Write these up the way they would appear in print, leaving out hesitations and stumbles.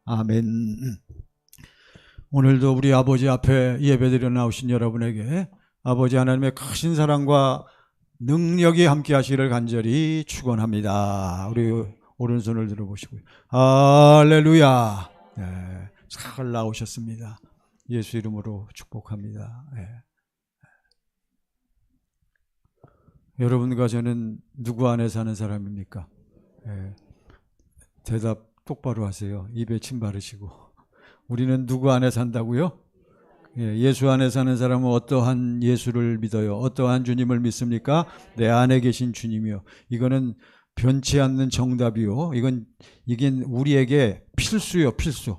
아멘. 오늘도 우리 아버지 앞에 예배드려 나오신 여러분에게 아버지 하나님의 크신 사랑과 능력이 함께 하시기를 간절히 축원합니다. 우리 오른손을 들어보시고요. 할렐루야. 네, 잘 나오셨습니다. 예수 이름으로 축복합니다. 네. 여러분과 저는 누구 안에 사는 사람입니까? 네. 대답 똑바로 하세요. 입에 침 바르시고. 우리는 누구 안에 산다고요? 예수 안에 사는 사람은 어떠한 예수를 믿어요? 어떠한 주님을 믿습니까? 내 안에 계신 주님이요. 이거는 변치 않는 정답이요. 이게 우리에게 필수요, 필수.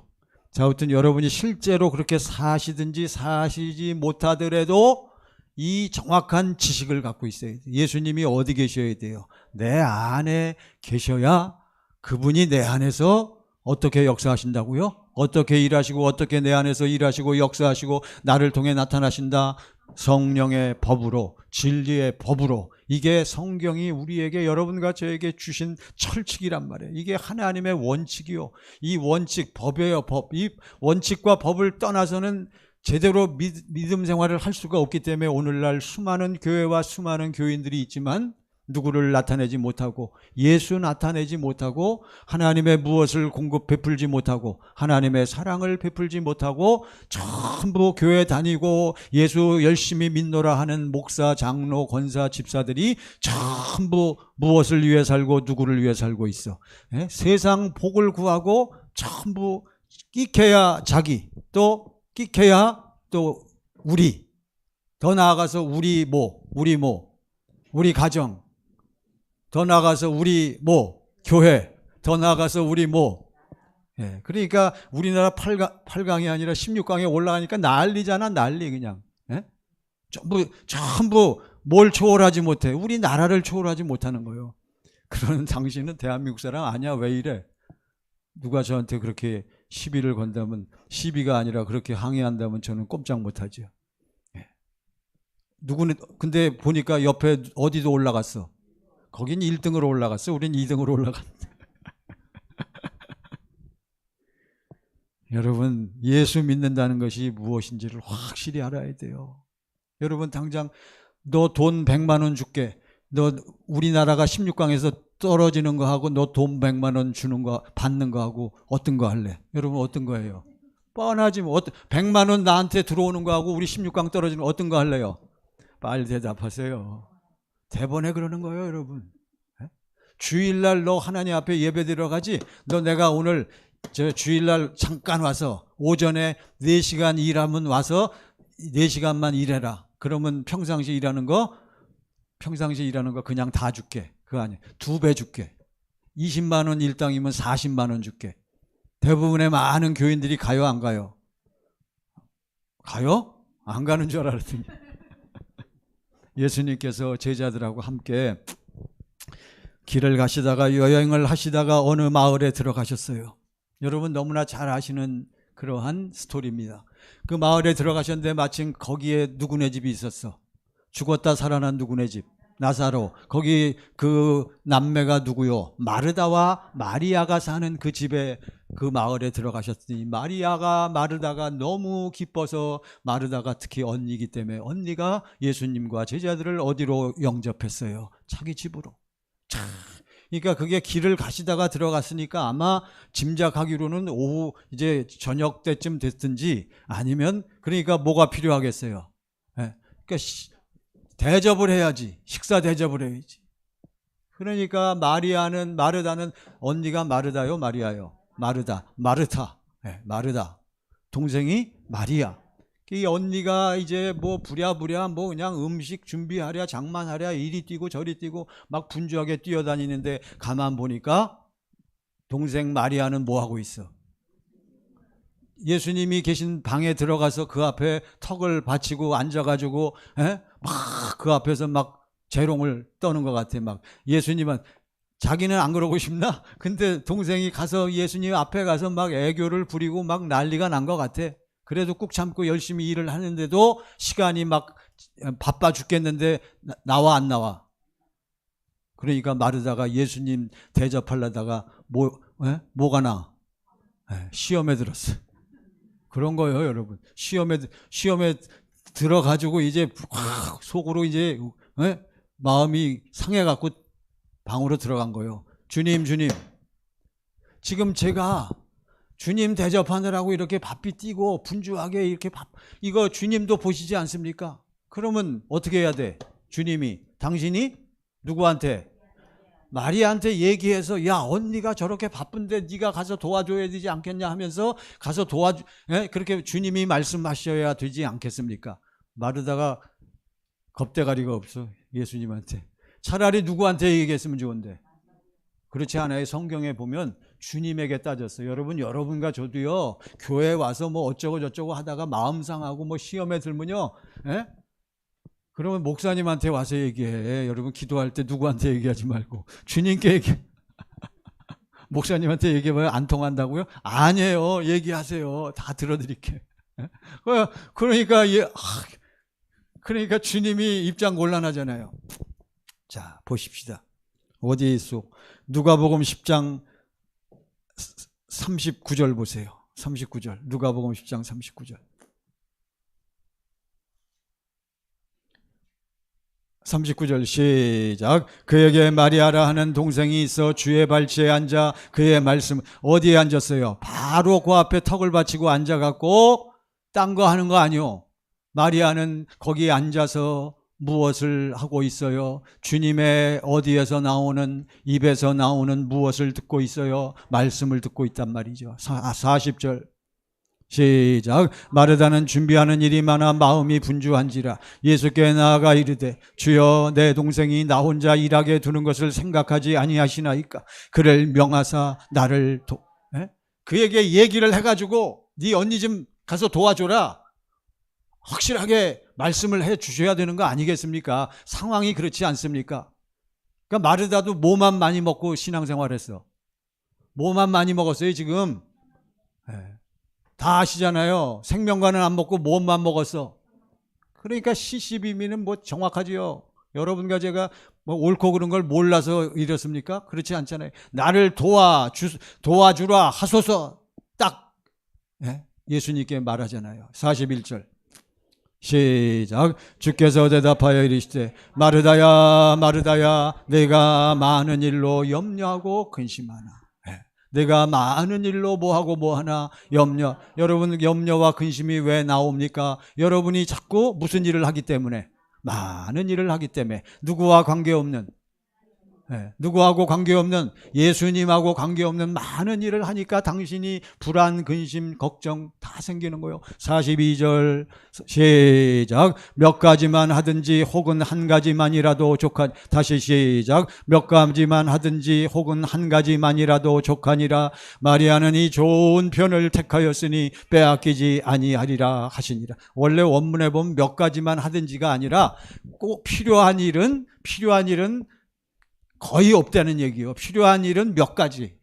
자, 아무튼 여러분이 실제로 그렇게 사시든지 사시지 못하더라도 이 정확한 지식을 갖고 있어야 돼요. 예수님이 어디 계셔야 돼요? 내 안에 계셔야 그분이 내 안에서 어떻게 역사하신다고요? 어떻게 일하시고 어떻게 내 안에서 일하시고 역사하시고 나를 통해 나타나신다? 성령의 법으로, 진리의 법으로. 이게 성경이 우리에게, 여러분과 저에게 주신 철칙이란 말이에요. 이게 하나님의 원칙이요. 이 원칙, 법이에요, 법. 이 원칙과 법을 떠나서는 제대로 믿음 생활을 할 수가 없기 때문에 오늘날 수많은 교회와 수많은 교인들이 있지만 누구를 나타내지 못하고 예수 나타내지 못하고 하나님의 무엇을 베풀지 못하고 하나님의 사랑을 베풀지 못하고 전부 교회 다니고 예수 열심히 믿노라 하는 목사, 장로, 권사, 집사들이 전부 무엇을 위해 살고 누구를 위해 살고 있어. 세상 복을 구하고 전부 끼켜야 자기, 또 끼켜야 또 우리, 더 나아가서 우리 가정, 더 나아가서 우리 교회, 더 나아가서 우리 그러니까 우리나라 8강이 아니라 16강에 올라가니까 난리잖아, 난리 그냥. 전부 뭘 초월하지 못해. 우리 나라를 초월하지 못하는 거예요. 그러는 당신은 대한민국 사람 아니야, 왜 이래? 누가 저한테 그렇게 시비를 건다면, 시비가 아니라 그렇게 항의한다면 저는 꼼짝 못하죠. 근데 보니까 옆에 어디도 올라갔어. 거긴 1등으로 올라갔어. 우린 2등으로 올라갔는데. 여러분, 예수 믿는다는 것이 무엇인지를 확실히 알아야 돼요. 여러분, 당장 너 돈 100만 원 줄게. 너 우리나라가 16강에서 떨어지는 거 하고 너 돈 100만 원 주는 거, 받는 거 하고 어떤 거 할래? 여러분, 어떤 거예요? 뻔하지 뭐. 100만 원 나한테 들어오는 거 하고 우리 16강 떨어지는 거 어떤 거 할래요? 빨리 대답하세요. 대번에 그러는 거예요, 여러분. 주일날 너 하나님 앞에 예배 들어가지? 너 내가 오늘 주일날 잠깐 와서 오전에 4시간 일하면 와서 4시간만 일해라. 그러면 평상시 일하는 거 그냥 다 줄게. 그거 아니야. 2배 줄게. 20만 원 일당이면 40만 원 줄게. 대부분의 많은 교인들이 가요, 안 가요? 가요? 안 가는 줄 알았더니 예수님께서 제자들하고 함께 길을 가시다가 여행을 하시다가 어느 마을에 들어가셨어요. 여러분 너무나 잘 아시는 그러한 스토리입니다. 그 마을에 들어가셨는데 마침 거기에 누구네 집이 있었어. 죽었다 살아난 누구네 집. 나사로. 거기 그 남매가 누구요? 마르다와 마리아가 사는 그 집에, 그 마을에 들어가셨더니 마르다가 너무 기뻐서, 마르다가 특히 언니이기 때문에 언니가 예수님과 제자들을 어디로 영접했어요? 자기 집으로. 그러니까 그게 길을 가시다가 들어갔으니까 아마 짐작하기로는 오후 이제 저녁 때쯤 됐든지 아니면, 그러니까 뭐가 필요하겠어요? 그러니까 대접을 해야지. 식사 대접을 해야지. 그러니까 마르다는 언니가 마르다요, 마리아요? 마르다. 마르다. 동생이 마리아. 이 언니가 이제 부랴부랴 그냥 음식 준비하랴, 장만하랴, 이리 뛰고 저리 뛰고 막 분주하게 뛰어다니는데 가만 보니까 동생 마리아는 뭐 하고 있어? 예수님이 계신 방에 들어가서 그 앞에 턱을 받치고 앉아가지고 막 그 앞에서 막 재롱을 떠는 것 같아. 막 예수님은, 자기는 안 그러고 싶나? 근데 동생이 가서 예수님 앞에 가서 막 애교를 부리고 막 난리가 난 것 같아. 그래도 꾹 참고 열심히 일을 하는데도 시간이 막 바빠 죽겠는데 나와 안 나와? 그러니까 마르다가 예수님 대접하려다가 뭐가 나? 시험에 들었어. 그런 거예요, 여러분. 시험에 들어가지고 이제 확 속으로 이제 마음이 상해갖고 방으로 들어간 거예요. 주님, 지금 제가 주님 대접하느라고 이렇게 바삐 뛰고 분주하게 이렇게 이거 주님도 보시지 않습니까? 그러면 어떻게 해야 돼? 주님이 당신이 누구한테? 마리아한테 얘기해서 야 언니가 저렇게 바쁜데 네가 가서 도와줘야 되지 않겠냐 하면서 가서 그렇게 주님이 말씀하셔야 되지 않겠습니까? 마르다가 겁대가리가 없어 예수님한테. 차라리 누구한테 얘기했으면 좋은데. 그렇지 않아요. 성경에 보면 주님에게 따졌어요. 여러분과 저도요 교회에 와서 뭐 어쩌고 저쩌고 하다가 마음 상하고 뭐 시험에 들면요 그러면 목사님한테 와서 얘기해. 여러분 기도할 때 누구한테 얘기하지 말고 주님께 얘기해. 목사님한테 얘기해봐요. 안 통한다고요? 아니에요. 얘기하세요. 다 들어드릴게. 그러니까 주님이 입장 곤란하잖아요. 자 보십시다. 어디에 있어? 누가복음 10장 39절 보세요. 39절 누가복음 10장 39절 39절 시작. 그에게 마리아라 하는 동생이 있어 주의 발치에 앉아 그의 말씀. 어디에 앉았어요? 바로 그 앞에 턱을 받치고 앉아갖고 딴 거 하는 거 아니요. 마리아는 거기에 앉아서 무엇을 하고 있어요? 주님의 어디에서 나오는 입에서 나오는 무엇을 듣고 있어요? 말씀을 듣고 있단 말이죠. 40절 시작. 마르다는 준비하는 일이 많아 마음이 분주한지라 예수께 나아가 이르되 주여 내 동생이 나 혼자 일하게 두는 것을 생각하지 아니하시나이까? 그를 명하사 나를 그에게 얘기를 해가지고 네 언니 좀 가서 도와줘라. 확실하게 말씀을 해 주셔야 되는 거 아니겠습니까? 상황이 그렇지 않습니까? 그러니까 마르다도 뭐만 많이 먹고 신앙생활했어. 뭐만 많이 먹었어요 지금. 다 아시잖아요. 생명과는 안 먹고 뭐만 먹었어. 그러니까 시시비미는 뭐 정확하지요. 여러분과 제가 뭐 옳고 그른 걸 몰라서 이렇습니까? 그렇지 않잖아요. 나를 도와주라 하소서 딱 예수님께 말하잖아요. 41절 시작. 주께서 대답하여 이르시되 마르다야 마르다야 내가 많은 일로 염려하고 근심하나. 내가 많은 일로 뭐하고 뭐하나 염려. 여러분 염려와 근심이 왜 나옵니까? 여러분이 자꾸 무슨 일을 하기 때문에, 많은 일을 하기 때문에. 누구와 관계없는, 누구하고 관계없는, 예수님하고 관계없는 많은 일을 하니까 당신이 불안, 근심, 걱정 다 생기는 거예요. 42절 시작. 몇 가지만 하든지 혹은 한 가지만이라도 족한. 다시 시작. 몇 가지만 하든지 혹은 한 가지만이라도 족하니라. 마리아는 이 좋은 편을 택하였으니 빼앗기지 아니하리라 하시니라. 원래 원문에 보면 몇 가지만 하든지가 아니라 꼭 필요한 일은 거의 없다는 얘기요. 필요한 일은 몇 가지.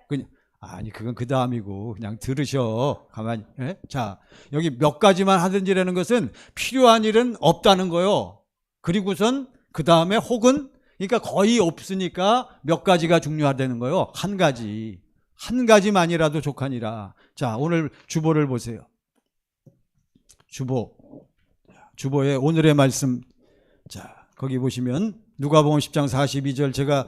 그건 그 다음이고 그냥 들으셔. 가만히. 자, 여기 몇 가지만 하든지라는 것은 필요한 일은 없다는 거요. 그리고선 그 다음에 혹은, 그러니까 거의 없으니까 몇 가지가 중요하다는 거요. 한 가지만이라도 족하니라. 자, 오늘 주보를 보세요. 주보에 오늘의 말씀. 자, 거기 보시면 누가복음 10장 42절 제가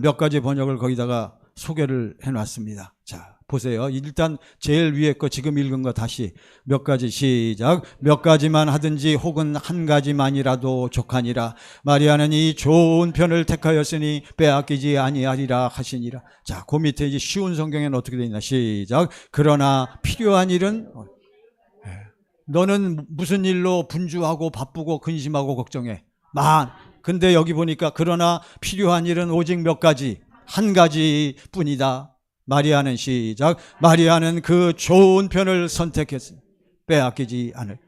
몇 가지 번역을 거기다가 소개를 해놨습니다. 자, 보세요. 일단 제일 위에 거 지금 읽은 거 다시 몇 가지 시작. 몇 가지만 하든지 혹은 한 가지만이라도 족하니라. 마리아는 이 좋은 편을 택하였으니 빼앗기지 아니하리라 하시니라. 자, 그 밑에 이제 쉬운 성경에는 어떻게 되어 있나 시작. 그러나 필요한 일은 너는 무슨 일로 분주하고 바쁘고 근심하고 걱정해? 근데 여기 보니까 그러나 필요한 일은 오직 몇 가지, 한 가지뿐이다. 마리아는 시작. 마리아는 그 좋은 편을 선택했으니 빼앗기지 않을.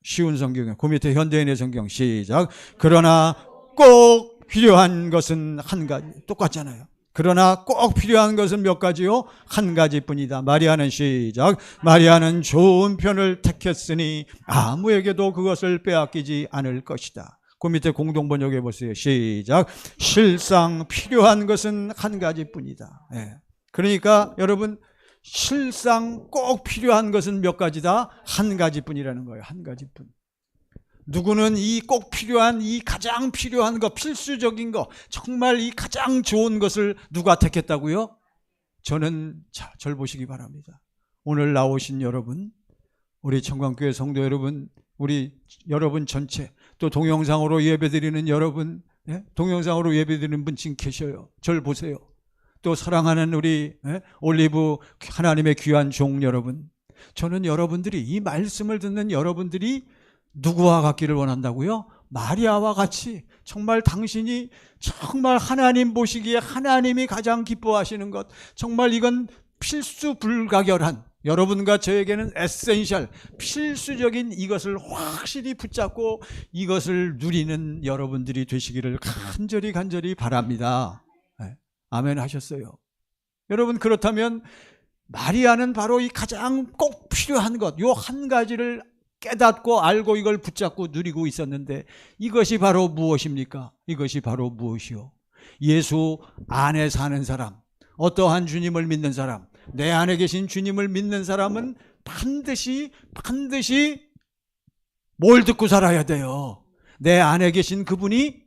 쉬운 성경에 그 밑에 현대인의 성경 시작. 그러나 꼭 필요한 것은 한 가지. 똑같잖아요. 그러나 꼭 필요한 것은 몇 가지요? 한 가지뿐이다. 마리아는 시작. 마리아는 좋은 편을 택했으니 아무에게도 그것을 빼앗기지 않을 것이다. 그 밑에 공동번역해 보세요. 시작. 실상 필요한 것은 한 가지뿐이다. 그러니까 여러분 실상 꼭 필요한 것은 몇 가지다? 한 가지뿐이라는 거예요. 한 가지뿐. 누구는 이 꼭 필요한, 이 가장 필요한 거, 필수적인 거, 정말 이 가장 좋은 것을 누가 택했다고요? 저는 절 보시기 바랍니다. 오늘 나오신 여러분, 우리 청광교회 성도 여러분, 우리 여러분 전체, 또 동영상으로 예배드리는 여러분, 동영상으로 예배드리는 분 지금 계셔요. 절 보세요. 또 사랑하는 우리 올리브 하나님의 귀한 종 여러분, 저는 여러분들이, 이 말씀을 듣는 여러분들이 누구와 같기를 원한다고요? 마리아와 같이 정말 당신이 정말 하나님 보시기에 하나님이 가장 기뻐하시는 것, 정말 이건 필수 불가결한, 여러분과 저에게는 에센셜, 필수적인 이것을 확실히 붙잡고 이것을 누리는 여러분들이 되시기를 간절히 바랍니다. 아멘 하셨어요. 여러분, 그렇다면 마리아는 바로 이 가장 꼭 필요한 것, 요 한 가지를 깨닫고 알고 이걸 붙잡고 누리고 있었는데, 이것이 바로 무엇입니까? 이것이 바로 무엇이요? 예수 안에 사는 사람, 어떠한 주님을 믿는 사람, 내 안에 계신 주님을 믿는 사람은 반드시 뭘 듣고 살아야 돼요? 내 안에 계신 그분이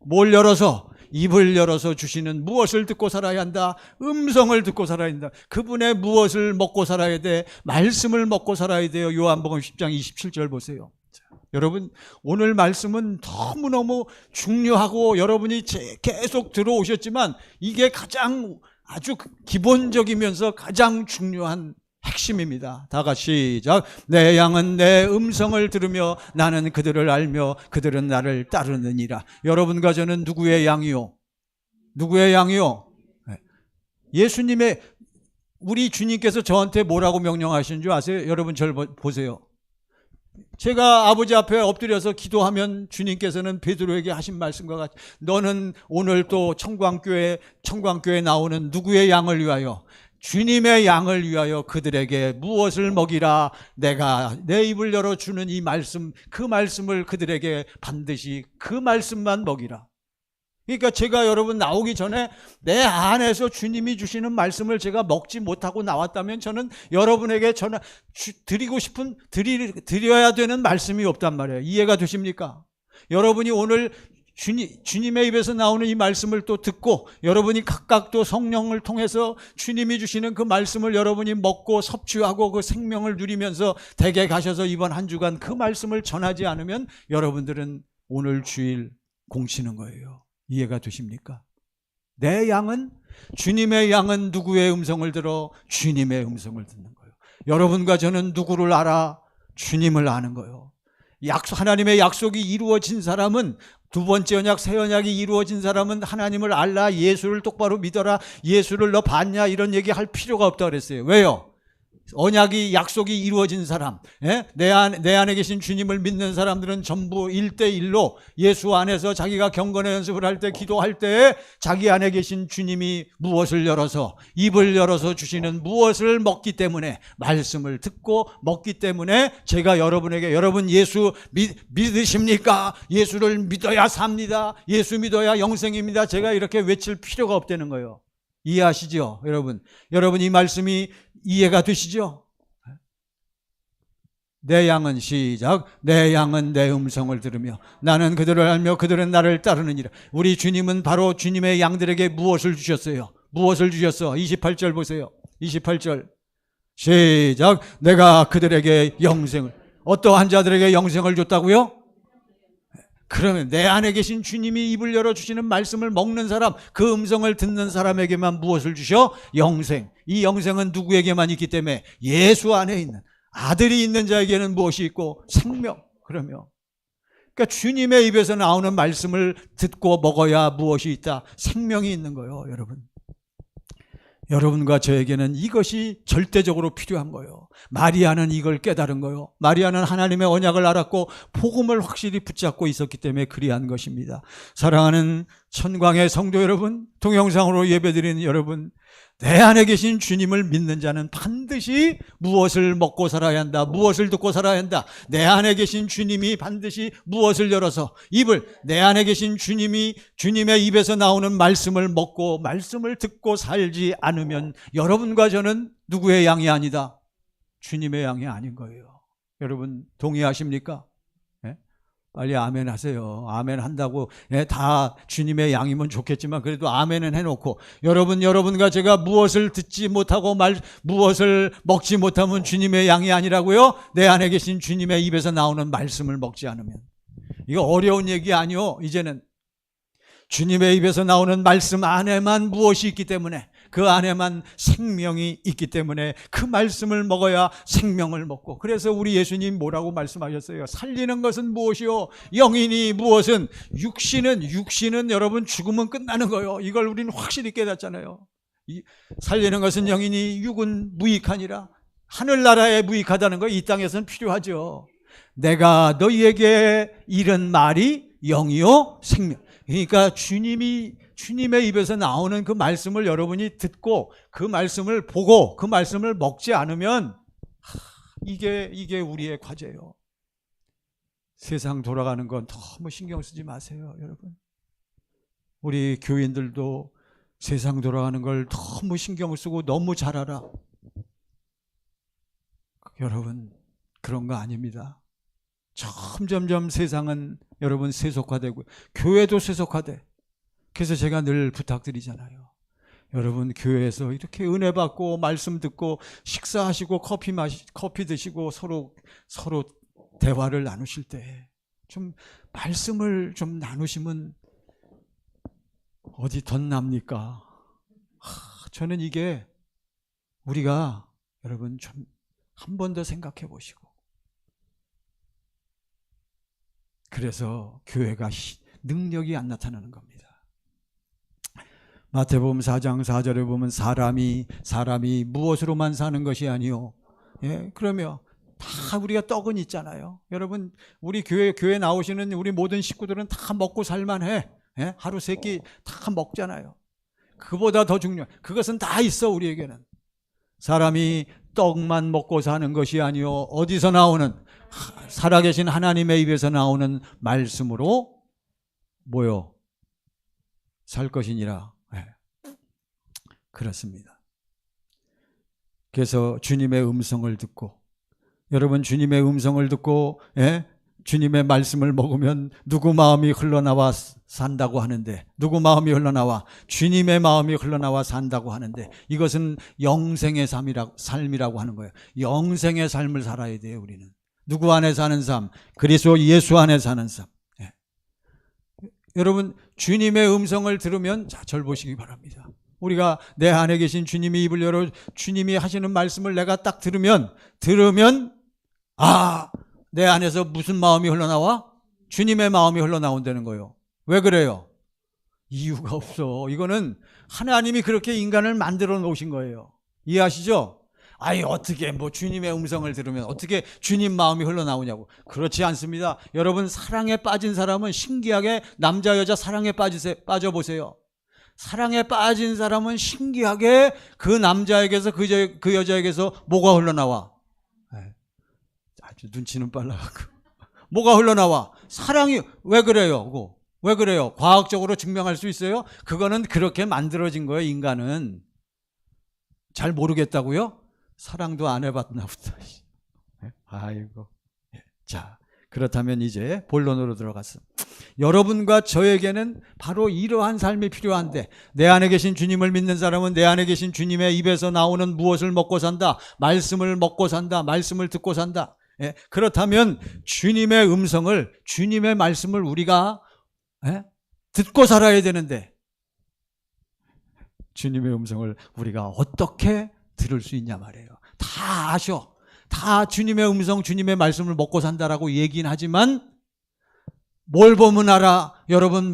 뭘 열어서, 입을 열어서 주시는 무엇을 듣고 살아야 한다? 음성을 듣고 살아야 한다. 그분의 무엇을 먹고 살아야 돼? 말씀을 먹고 살아야 돼요. 요한복음 10장 27절 보세요. 여러분, 오늘 말씀은 너무너무 중요하고 여러분이 계속 들어오셨지만 이게 가장 아주 기본적이면서 가장 중요한 핵심입니다. 다 같이 시작. 내 양은 내 음성을 들으며 나는 그들을 알며 그들은 나를 따르느니라. 여러분과 저는 누구의 양이요? 누구의 양이요? 예수님의, 우리 주님께서 저한테 뭐라고 명령하시는 줄 아세요? 여러분 절 보세요. 제가 아버지 앞에 엎드려서 기도하면 주님께서는 베드로에게 하신 말씀과 같이, 너는 오늘 또 청광교회에 나오는 누구의 양을 위하여, 주님의 양을 위하여 그들에게 무엇을 먹이라. 내가 내 입을 열어주는 이 말씀, 그 말씀을 그들에게 반드시 그 말씀만 먹이라. 그러니까 제가 여러분 나오기 전에 내 안에서 주님이 주시는 말씀을 제가 먹지 못하고 나왔다면 저는 여러분에게 드리고 싶은, 드려야 되는 말씀이 없단 말이에요. 이해가 되십니까? 여러분이 오늘 주님의 입에서 나오는 이 말씀을 또 듣고 여러분이 각각 또 성령을 통해서 주님이 주시는 그 말씀을 여러분이 먹고 섭취하고 그 생명을 누리면서 댁에 가셔서 이번 한 주간 그 말씀을 전하지 않으면 여러분들은 오늘 주일 공치는 거예요. 이해가 되십니까? 내 양은, 주님의 양은 누구의 음성을 들어? 주님의 음성을 듣는 거예요. 여러분과 저는 누구를 알아? 주님을 아는 거예요. 하나님의 약속이 이루어진 사람은, 두 번째 언약, 새 언약이 이루어진 사람은 하나님을 알라, 예수를 똑바로 믿어라, 예수를 너 봤냐, 이런 얘기 할 필요가 없다 그랬어요. 왜요? 언약이, 약속이 이루어진 사람, 내 안에 계신 주님을 믿는 사람들은 전부 1대1로 예수 안에서 자기가 경건의 연습을 할 때, 기도할 때 자기 안에 계신 주님이 무엇을 열어서, 입을 열어서 주시는 무엇을 먹기 때문에, 말씀을 듣고 먹기 때문에 제가 여러분에게, 여러분 예수 믿으십니까? 예수를 믿어야 삽니다. 예수 믿어야 영생입니다. 제가 이렇게 외칠 필요가 없다는 거예요. 이해하시죠? 여러분 이 말씀이 이해가 되시죠? 내 양은, 시작, 내 양은 내 음성을 들으며 나는 그들을 알며 그들은 나를 따르느니라. 우리 주님은 바로 주님의 양들에게 무엇을 주셨어요? 무엇을 주셨어? 28절 보세요. 28절 시작. 내가 그들에게 영생을, 어떠한 자들에게 영생을 줬다고요? 그러면 내 안에 계신 주님이 입을 열어주시는 말씀을 먹는 사람, 그 음성을 듣는 사람에게만 무엇을 주셔? 영생. 이 영생은 누구에게만 있기 때문에? 예수 안에 있는, 아들이 있는 자에게는 무엇이 있고? 생명. 그러면 그러니까 주님의 입에서 나오는 말씀을 듣고 먹어야 무엇이 있다? 생명이 있는 거예요. 여러분과 저에게는 이것이 절대적으로 필요한 거예요. 마리아는 이걸 깨달은 거예요. 마리아는 하나님의 언약을 알았고 복음을 확실히 붙잡고 있었기 때문에 그리한 것입니다. 사랑하는 천광의 성도 여러분, 동영상으로 예배드리는 여러분, 내 안에 계신 주님을 믿는 자는 반드시 무엇을 먹고 살아야 한다, 무엇을 듣고 살아야 한다. 내 안에 계신 주님이 반드시 무엇을 열어서 내 안에 계신 주님이 주님의 입에서 나오는 말씀을 먹고 말씀을 듣고 살지 않으면 여러분과 저는 누구의 양이 아니다, 주님의 양이 아닌 거예요. 여러분 동의하십니까? 빨리 아멘 하세요. 아멘 한다고 다 주님의 양이면 좋겠지만 그래도 아멘은 해놓고, 여러분과 제가 무엇을 듣지 못하고 무엇을 먹지 못하면 주님의 양이 아니라고요? 내 안에 계신 주님의 입에서 나오는 말씀을 먹지 않으면. 이거 어려운 얘기 아니요. 이제는 주님의 입에서 나오는 말씀 안에만 무엇이 있기 때문에, 그 안에만 생명이 있기 때문에 그 말씀을 먹어야 생명을 먹고, 그래서 우리 예수님 뭐라고 말씀하셨어요? 살리는 것은 무엇이요? 영이니 무엇은? 육신은 여러분 죽으면 끝나는 거예요. 이걸 우리는 확실히 깨닫잖아요. 살리는 것은 영이니 육은 무익하니라. 하늘나라에 무익하다는 거 이 땅에서는 필요하죠. 내가 너희에게 이른 말이 영이요 생명. 그러니까 주님의 입에서 나오는 그 말씀을 여러분이 듣고 그 말씀을 보고 그 말씀을 먹지 않으면 이게 우리의 과제예요. 세상 돌아가는 건 너무 신경 쓰지 마세요, 여러분. 우리 교인들도 세상 돌아가는 걸 너무 신경 쓰고 너무 잘 알아. 여러분, 그런 거 아닙니다. 점점 세상은 여러분 세속화되고 교회도 세속화돼. 그래서 제가 늘 부탁드리잖아요. 여러분 교회에서 이렇게 은혜 받고 말씀 듣고 식사하시고 커피 드시고 서로 대화를 나누실 때 좀 말씀을 좀 나누시면 어디 덧납니까? 저는 이게 우리가 여러분 좀 한 번 더 생각해 보시고, 그래서 교회가 능력이 안 나타나는 겁니다. 마태복음 4장 4절에 보면 사람이 무엇으로만 사는 것이 아니요. 그러면 다 우리가 떡은 있잖아요. 여러분 우리 교회 나오시는 우리 모든 식구들은 다 먹고 살만해. 하루 세 끼 다 먹잖아요. 그보다 더 중요한 그것은 다 있어. 우리에게는 사람이 떡만 먹고 사는 것이 아니요, 어디서 나오는 살아계신 하나님의 입에서 나오는 말씀으로 뭐요? 살 것이니라. 그렇습니다. 그래서 주님의 음성을 듣고, 여러분 주님의 음성을 듣고 주님의 말씀을 먹으면 누구 마음이 흘러나와 산다고 하는데, 누구 마음이 흘러나와? 주님의 마음이 흘러나와 산다고 하는데, 이것은 영생의 삶이라고 하는 거예요. 영생의 삶을 살아야 돼요. 우리는 누구 안에 사는 삶? 그리스도 예수 안에 사는 삶. 여러분 주님의 음성을 들으면, 자, 절 보시기 바랍니다. 우리가 내 안에 계신 주님이 입을 열어 주님이 하시는 말씀을 내가 딱 들으면 내 안에서 무슨 마음이 흘러나와? 주님의 마음이 흘러나온다는 거예요. 왜 그래요? 이유가 없어. 이거는 하나님이 그렇게 인간을 만들어 놓으신 거예요. 이해하시죠? 어떻게 주님의 음성을 들으면 어떻게 주님 마음이 흘러나오냐고. 그렇지 않습니다. 여러분 사랑에 빠진 사람은 신기하게 남자 여자 사랑에 빠져보세요. 사랑에 빠진 사람은 신기하게 그 남자에게서 그 여자에게서 뭐가 흘러나와? 아주 눈치는 빨라갖고 뭐가 흘러나와? 사랑이. 왜 그래요? 왜 그래요? 과학적으로 증명할 수 있어요? 그거는 그렇게 만들어진 거예요. 인간은. 잘 모르겠다고요? 사랑도 안 해봤나 보다. 아이고. 자, 그렇다면 이제 본론으로 들어갔어. 여러분과 저에게는 바로 이러한 삶이 필요한데, 내 안에 계신 주님을 믿는 사람은 내 안에 계신 주님의 입에서 나오는 무엇을 먹고 산다? 말씀을 먹고 산다. 말씀을 듣고 산다. 그렇다면 주님의 음성을, 주님의 말씀을 우리가 듣고 살아야 되는데, 주님의 음성을 우리가 어떻게 들을 수 있냐 말이에요. 다 아셔. 다 주님의 음성, 주님의 말씀을 먹고 산다라고 얘기는 하지만 뭘 보면 알아? 여러분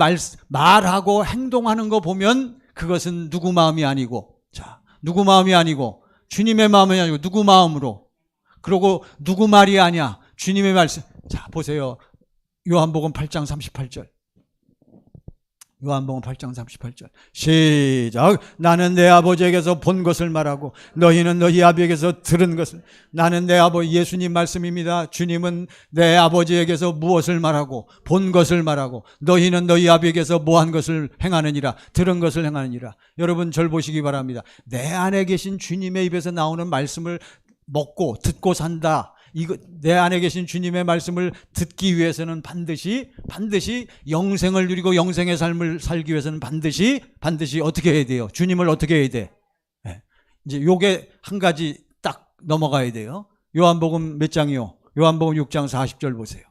말하고 행동하는 거 보면 그것은 누구 마음이 아니고, 자, 누구 마음이 아니고 주님의 마음이 아니고 누구 마음으로, 그리고 누구 말이 아니야? 주님의 말씀. 자, 보세요. 요한복음 8장 38절. 요한복음 8장 38절 시작. 나는 내 아버지에게서 본 것을 말하고 너희는 너희 아버지에게서 들은 것을. 나는 내 아버지, 예수님 말씀입니다. 주님은 내 아버지에게서 무엇을 말하고 본 것을 말하고 너희는 너희 아버지에게서 뭐한 것을 행하느니라, 들은 것을 행하느니라. 여러분 절 보시기 바랍니다. 내 안에 계신 주님의 입에서 나오는 말씀을 먹고 듣고 산다. 이거 내 안에 계신 주님의 말씀을 듣기 위해서는 반드시 영생을 누리고 영생의 삶을 살기 위해서는 반드시 어떻게 해야 돼요? 주님을 어떻게 해야 돼? 네. 이제 요게 한 가지 딱 넘어가야 돼요. 요한복음 몇 장이요? 요한복음 6장 40절 보세요.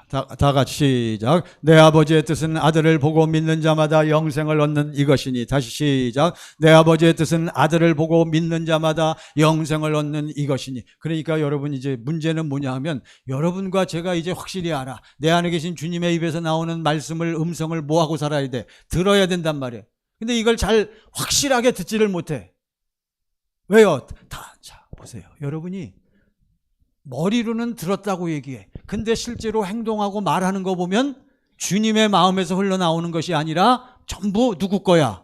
다 같이 시작. 내 아버지의 뜻은 아들을 보고 믿는 자마다 영생을 얻는 이것이니. 다시 시작. 내 아버지의 뜻은 아들을 보고 믿는 자마다 영생을 얻는 이것이니. 그러니까 여러분 이제 문제는 뭐냐 하면 여러분과 제가 이제 확실히 알아. 내 안에 계신 주님의 입에서 나오는 말씀을, 음성을 뭐하고 살아야 돼? 들어야 된단 말이에요. 근데 이걸 잘 확실하게 듣지를 못해. 왜요? 자, 보세요. 여러분이 머리로는 들었다고 얘기해. 근데 실제로 행동하고 말하는 거 보면 주님의 마음에서 흘러나오는 것이 아니라 전부 누구 거야?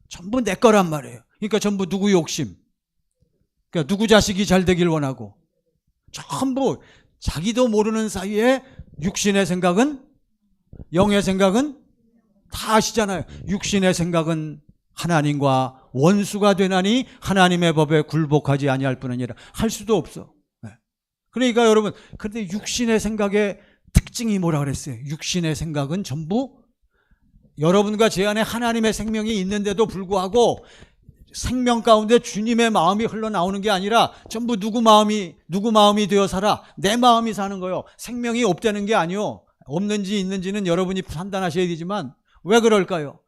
전부 내 거란 말이에요. 그러니까 전부 누구 욕심? 그러니까 누구 자식이 잘 되길 원하고, 전부 자기도 모르는 사이에 육신의 생각은, 영의 생각은 다 아시잖아요. 육신의 생각은 하나님과 원수가 되나니 하나님의 법에 굴복하지 아니할 뿐 아니라. 할 수도 없어. 그러니까 여러분, 그런데 육신의 생각의 특징이 뭐라 그랬어요? 육신의 생각은 전부 여러분과 제 안에 하나님의 생명이 있는데도 불구하고 생명 가운데 주님의 마음이 흘러나오는 게 아니라 전부 누구 마음이 되어 살아? 내 마음이 사는 거예요. 생명이 없다는 게 아니요. 없는지 있는지는 여러분이 판단하셔야 되지만 왜 그럴까요?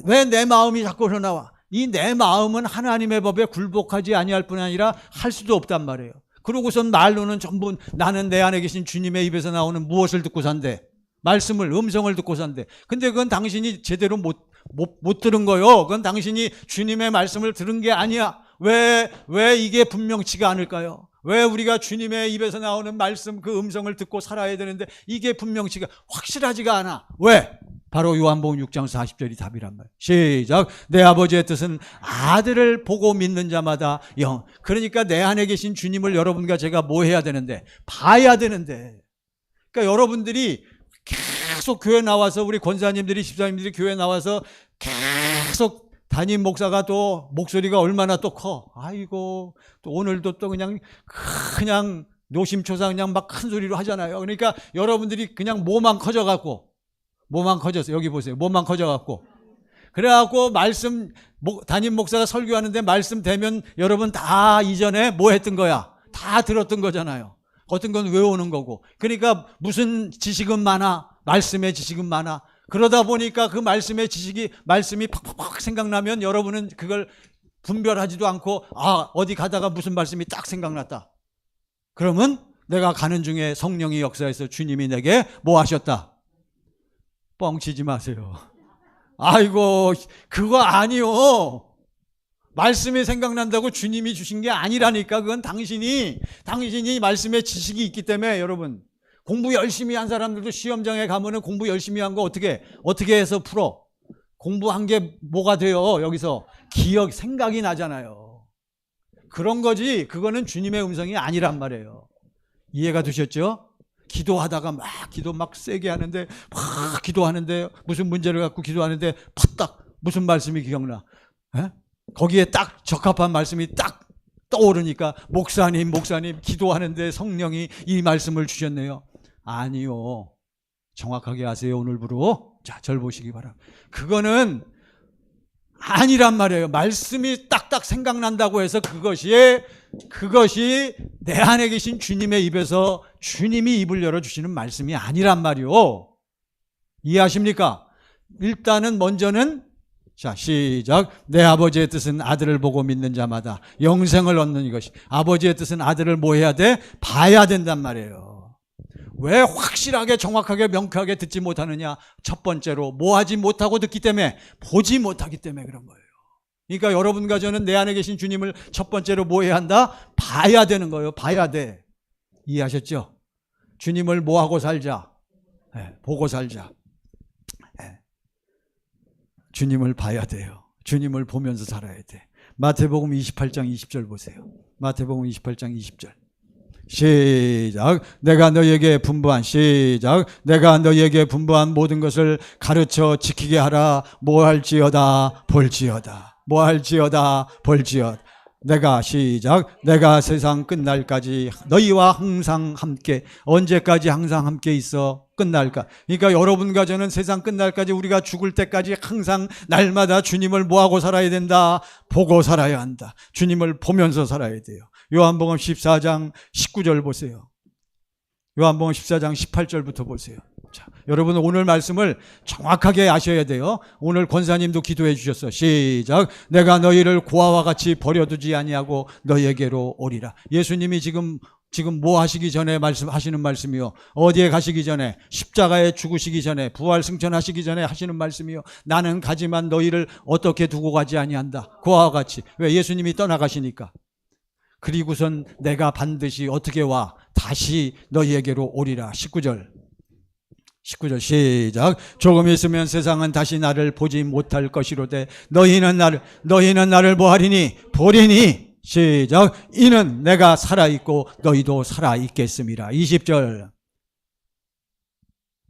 왜 내 마음이 자꾸 흘러나와? 이 내 마음은 하나님의 법에 굴복하지 아니할 뿐 아니라 할 수도 없단 말이에요. 그러고선 말로는 전부 나는 내 안에 계신 주님의 입에서 나오는 무엇을 듣고 산대? 말씀을, 음성을 듣고 산대. 근데 그건 당신이 제대로 못 들은 거요. 그건 당신이 주님의 말씀을 들은 게 아니야. 왜 이게 분명치가 않을까요? 왜 우리가 주님의 입에서 나오는 말씀, 그 음성을 듣고 살아야 되는데 이게 분명치가 확실하지가 않아. 왜? 바로 요한복음 6장 40절이 답이란 말이에요. 시작. 내 아버지의 뜻은 아들을 보고 믿는 자마다 영. 그러니까 내 안에 계신 주님을 여러분과 제가 뭐 해야 되는데? 봐야 되는데. 그러니까 여러분들이 계속 교회 나와서, 우리 권사님들이, 집사님들이 교회 나와서 계속 담임 목사가 또 목소리가 얼마나 또 커. 아이고, 또 오늘도 또 그냥 노심초사 그냥 막 큰 소리로 하잖아요. 그러니까 여러분들이 그냥 뭐만 커져갖고, 여기 보세요. 몸만 커져갖고. 그래갖고 담임 목사가 설교하는데 말씀 되면 여러분 다 이전에 뭐 했던 거야? 다 들었던 거잖아요. 어떤 건 외우는 거고. 그러니까 무슨 지식은 많아? 말씀의 지식은 많아. 그러다 보니까 그 말씀이 팍팍팍 생각나면 여러분은 그걸 분별하지도 않고, 어디 가다가 무슨 말씀이 딱 생각났다. 그러면 내가 가는 중에 성령이 역사해서 주님이 내게 뭐 하셨다? 뻥치지 마세요. 아이고, 그거 아니요. 말씀이 생각난다고 주님이 주신 게 아니라니까. 그건 당신이 말씀에 지식이 있기 때문에. 여러분, 공부 열심히 한 사람들도 시험장에 가면은 공부 열심히 한 거 어떻게 해서 풀어? 공부한 게 뭐가 돼요? 여기서 생각이 나잖아요. 그런 거지. 그거는 주님의 음성이 아니란 말이에요. 이해가 되셨죠? 기도하다가 기도 세게 하는데, 기도하는데, 무슨 문제를 갖고 기도하는데, 팍딱 무슨 말씀이 기억나. 에? 거기에 딱 적합한 말씀이 딱 떠오르니까, 목사님, 기도하는데 성령이 이 말씀을 주셨네요. 아니요. 정확하게 아세요, 오늘부로? 자, 절 보시기 바랍니다. 그거는 아니란 말이에요. 말씀이 딱딱 생각난다고 해서 그것이 내 안에 계신 주님의 입에서 주님이 입을 열어주시는 말씀이 아니란 말이요. 이해하십니까? 일단은 먼저는, 자, 시작. 내 아버지의 뜻은 아들을 보고 믿는 자마다 영생을 얻는 이것이. 아버지의 뜻은 아들을 뭐 해야 돼? 봐야 된단 말이에요. 왜 확실하게, 정확하게, 명쾌하게 듣지 못하느냐? 첫 번째로 뭐 하지 못하고 듣기 때문에, 보지 못하기 때문에 그런 거예요. 그러니까 여러분과 저는 내 안에 계신 주님을 첫 번째로 뭐 해야 한다? 봐야 되는 거예요. 봐야 돼. 이해하셨죠? 주님을 뭐하고 살자? 보고 살자. 주님을 봐야 돼요. 주님을 보면서 살아야 돼. 마태복음 28장 20절 보세요. 마태복음 28장 20절. 시작. 내가 너에게 분부한 시작. 내가 너에게 분부한 모든 것을 가르쳐 지키게 하라. 뭐할지어다 볼지어다. 뭐할지어다 볼지어다. 내가 시작. 내가 세상 끝날까지 너희와 항상 함께. 언제까지 항상 함께 있어? 끝날까? 그러니까 여러분과 저는 세상 끝날까지, 우리가 죽을 때까지 항상 날마다 주님을 뭐하고 살아야 된다? 보고 살아야 한다. 주님을 보면서 살아야 돼요. 요한복음 14장 19절 보세요. 요한복음 14장 18절부터 보세요. 자, 여러분 오늘 말씀을 정확하게 아셔야 돼요. 오늘 권사님도 기도해 주셨어. 시작. 내가 너희를 고아와 같이 버려두지 아니하고 너희에게로 오리라. 예수님이 지금 뭐 하시기 전에 하시는 말씀이요? 어디에 가시기 전에, 십자가에 죽으시기 전에, 부활 승천하시기 전에 하시는 말씀이요? 나는 가지만 너희를 어떻게 두고 가지 아니한다. 고아와 같이. 왜? 예수님이 떠나가시니까. 그리고선 내가 반드시 어떻게 와? 다시 너희에게로 오리라. 19절 시작. 조금 있으면 세상은 다시 나를 보지 못할 것이로되 너희는 나를 뭐하리니? 보리니. 시작. 이는 내가 살아있고 너희도 살아있겠음이라. 20절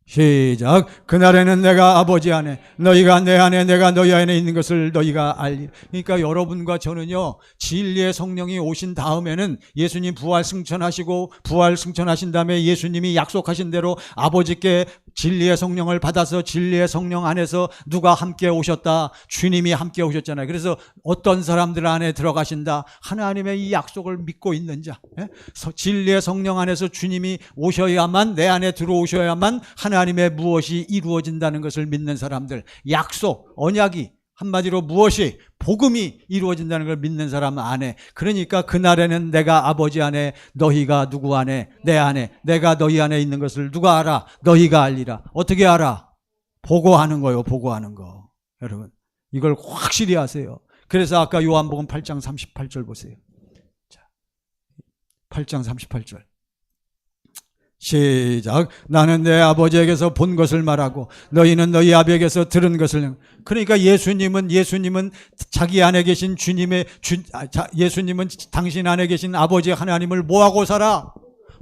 시작. 그날에는 내가 아버지 안에, 너희가 내 안에, 내가 너희 안에 있는 것을 너희가 알리. 그러니까 여러분과 저는요, 진리의 성령이 오신 다음에는, 예수님 부활 승천하신 다음에 예수님이 약속하신 대로 아버지께 진리의 성령을 받아서 진리의 성령 안에서 누가 함께 오셨다? 주님이 함께 오셨잖아요. 그래서 어떤 사람들 안에 들어가신다? 하나님의 이 약속을 믿고 있는 자. 진리의 성령 안에서 주님이 오셔야만, 내 안에 들어오셔야만 하나님의 무엇이 이루어진다는 것을 믿는 사람들. 약속, 언약이, 한마디로 무엇이, 복음이 이루어진다는 걸 믿는 사람 안에. 그러니까 그날에는 내가 아버지 안에, 너희가 누구 안에? 내 안에, 내가 너희 안에 있는 것을 누가 알아? 너희가 알리라. 어떻게 알아? 보고 하는 거요. 보고 하는 거. 여러분 이걸 확실히 아세요. 그래서 아까 요한복음 8장 38절 보세요. 자, 8장 38절 시작. 나는 내 아버지에게서 본 것을 말하고 너희는 너희 아버지에게서 들은 것을. 그러니까 예수님은 자기 안에 계신 예수님은 당신 안에 계신 아버지 하나님을 뭐하고 살아?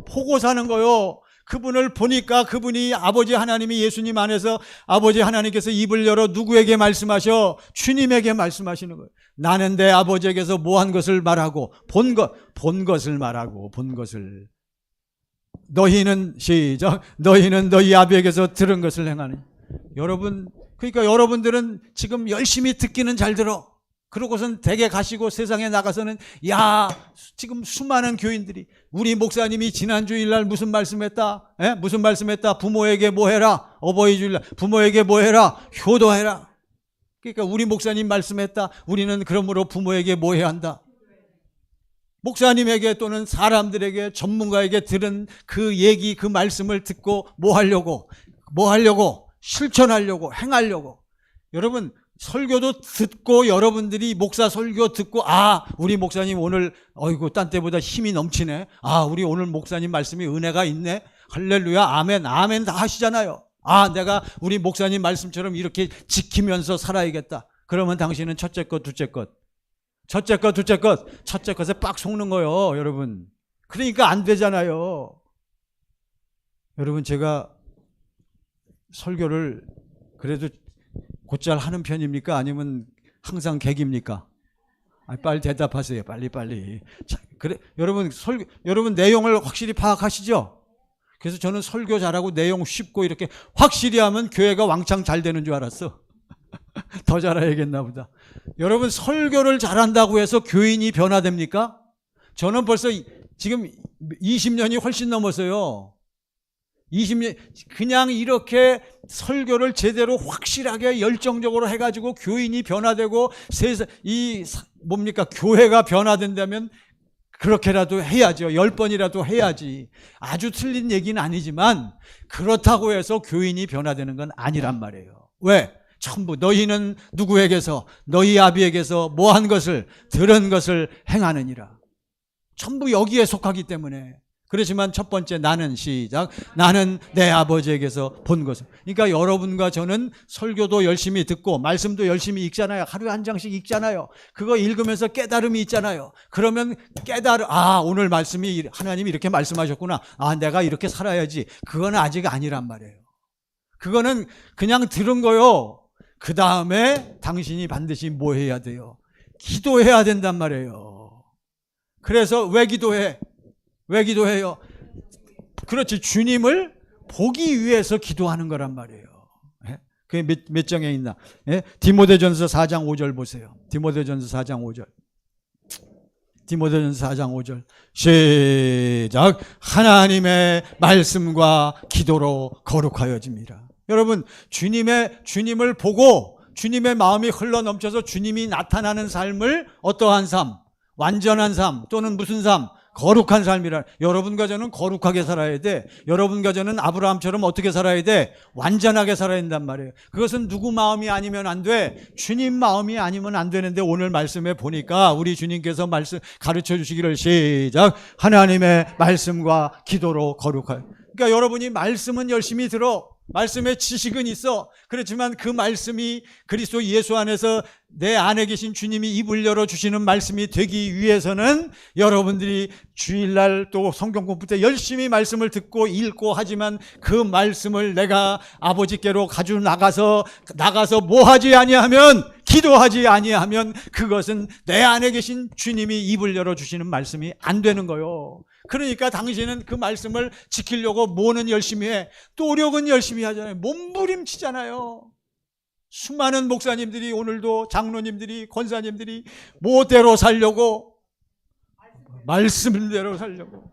보고 사는 거요. 그분을 보니까 그분이, 아버지 하나님이 예수님 안에서, 아버지 하나님께서 입을 열어 누구에게 말씀하셔? 주님에게 말씀하시는 거예요. 나는 내 아버지에게서 뭐한 것을 말하고 본 것을 말하고 본 것을. 너희는 시작. 너희는 너희 아버지에게서 들은 것을 행하니. 여러분, 그러니까 여러분들은 지금 열심히 듣기는 잘 들어. 그러고선 댁에 가시고 세상에 나가서는, 지금 수많은 교인들이, 우리 목사님이 지난 주일날 무슨 말씀했다? 무슨 말씀했다? 부모에게 뭐 해라? 어버이 주일날 부모에게 뭐 해라? 효도해라. 그러니까 우리 목사님 말씀했다. 우리는 그러므로 부모에게 뭐 해야 한다? 목사님에게 또는 사람들에게, 전문가에게 들은 그 얘기, 그 말씀을 듣고 뭐 하려고? 실천하려고, 행하려고. 여러분, 설교도 듣고, 여러분들이 목사 설교 듣고, 우리 목사님 오늘 딴 때보다 힘이 넘치네. 우리 오늘 목사님 말씀이 은혜가 있네. 할렐루야, 아멘 다 하시잖아요. 내가 우리 목사님 말씀처럼 이렇게 지키면서 살아야겠다. 그러면 당신은 첫째 것, 둘째 것, 첫째 것에 빡 속는 거예요, 여러분. 그러니까 안 되잖아요. 여러분, 제가 설교를 그래도 곧잘 하는 편입니까? 아니면 항상 객입니까? 빨리 대답하세요. 빨리. 자, 그래, 여러분 내용을 확실히 파악하시죠? 그래서 저는 설교 잘하고 내용 쉽고 이렇게 확실히 하면 교회가 왕창 잘 되는 줄 알았어. 더 잘해야겠나 보다. 여러분, 설교를 잘한다고 해서 교인이 변화됩니까? 저는 벌써 지금 20년이 훨씬 넘었어요. 20년 그냥 이렇게 설교를 제대로 확실하게 열정적으로 해가지고 교인이 변화되고 교회가 변화된다면 그렇게라도 해야죠. 10번이라도 해야지. 아주 틀린 얘기는 아니지만 그렇다고 해서 교인이 변화되는 건 아니란 말이에요. 왜? 전부 너희는 누구에게서, 너희 아비에게서 뭐한 것을, 들은 것을 행하느니라. 전부 여기에 속하기 때문에. 그렇지만 첫 번째 나는 시작. 나는 내 아버지에게서 본 것을. 그러니까 여러분과 저는 설교도 열심히 듣고 말씀도 열심히 읽잖아요. 하루에 한 장씩 읽잖아요. 그거 읽으면서 깨달음이 있잖아요. 그러면 오늘 말씀이 하나님이 이렇게 말씀하셨구나. 내가 이렇게 살아야지. 그건 아직 아니란 말이에요. 그거는 그냥 들은 거요. 그 다음에 당신이 반드시 뭐 해야 돼요? 기도해야 된단 말이에요. 그래서 왜 기도해? 왜 기도해요? 그렇지, 주님을 보기 위해서 기도하는 거란 말이에요. 그게 몇 장에 있나? 디모데전서 4장 5절 보세요. 디모데전서 4장 5절. 디모데전서 4장 5절. 시작. 하나님의 말씀과 기도로 거룩하여집니다. 여러분, 주님을 보고 주님의 마음이 흘러넘쳐서 주님이 나타나는 삶을 어떠한 삶? 완전한 삶 또는 무슨 삶? 거룩한 삶이라. 여러분과 저는 거룩하게 살아야 돼. 여러분과 저는 아브라함처럼 어떻게 살아야 돼? 완전하게 살아야 된단 말이에요. 그것은 누구 마음이 아니면 안 돼. 주님 마음이 아니면 안 되는데 오늘 말씀에 보니까 우리 주님께서 말씀 가르쳐 주시기를 시작. 하나님의 말씀과 기도로 거룩하여. 그러니까 여러분이 말씀은 열심히 들어. 말씀의 지식은 있어. 그렇지만 그 말씀이 그리스도 예수 안에서 내 안에 계신 주님이 입을 열어주시는 말씀이 되기 위해서는 여러분들이 주일날 또 성경 공부 때 열심히 말씀을 듣고 읽고 하지만 그 말씀을 내가 아버지께로 가지고 나가서 뭐 하지 아니하면, 기도하지 아니하면 그것은 내 안에 계신 주님이 입을 열어주시는 말씀이 안 되는 거요. 그러니까 당신은 그 말씀을 지키려고 뭐는 열심히 해. 노력은 열심히 하잖아요. 몸부림치잖아요. 수많은 목사님들이 오늘도 장로님들이 권사님들이 뭐대로 살려고, 말씀대로 살려고,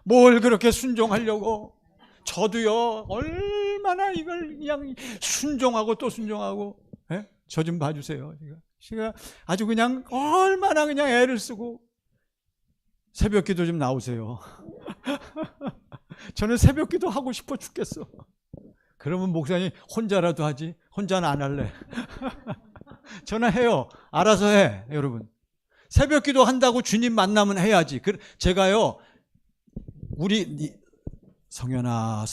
뭘 그렇게 순종하려고. 저도요 얼마나 이걸 그냥 순종하고 또 순종하고. 저 좀 봐주세요. 제가 아주 그냥 얼마나 그냥 애를 쓰고. 새벽 기도 좀 나오세요. 저는 새벽 기도 하고 싶어 죽겠어. 그러면 목사님 혼자라도 하지. 혼자는 안 할래. 저는 해요. 알아서 해. 여러분, 새벽 기도 한다고 주님 만나면 해야지. 제가요, 우리 성현아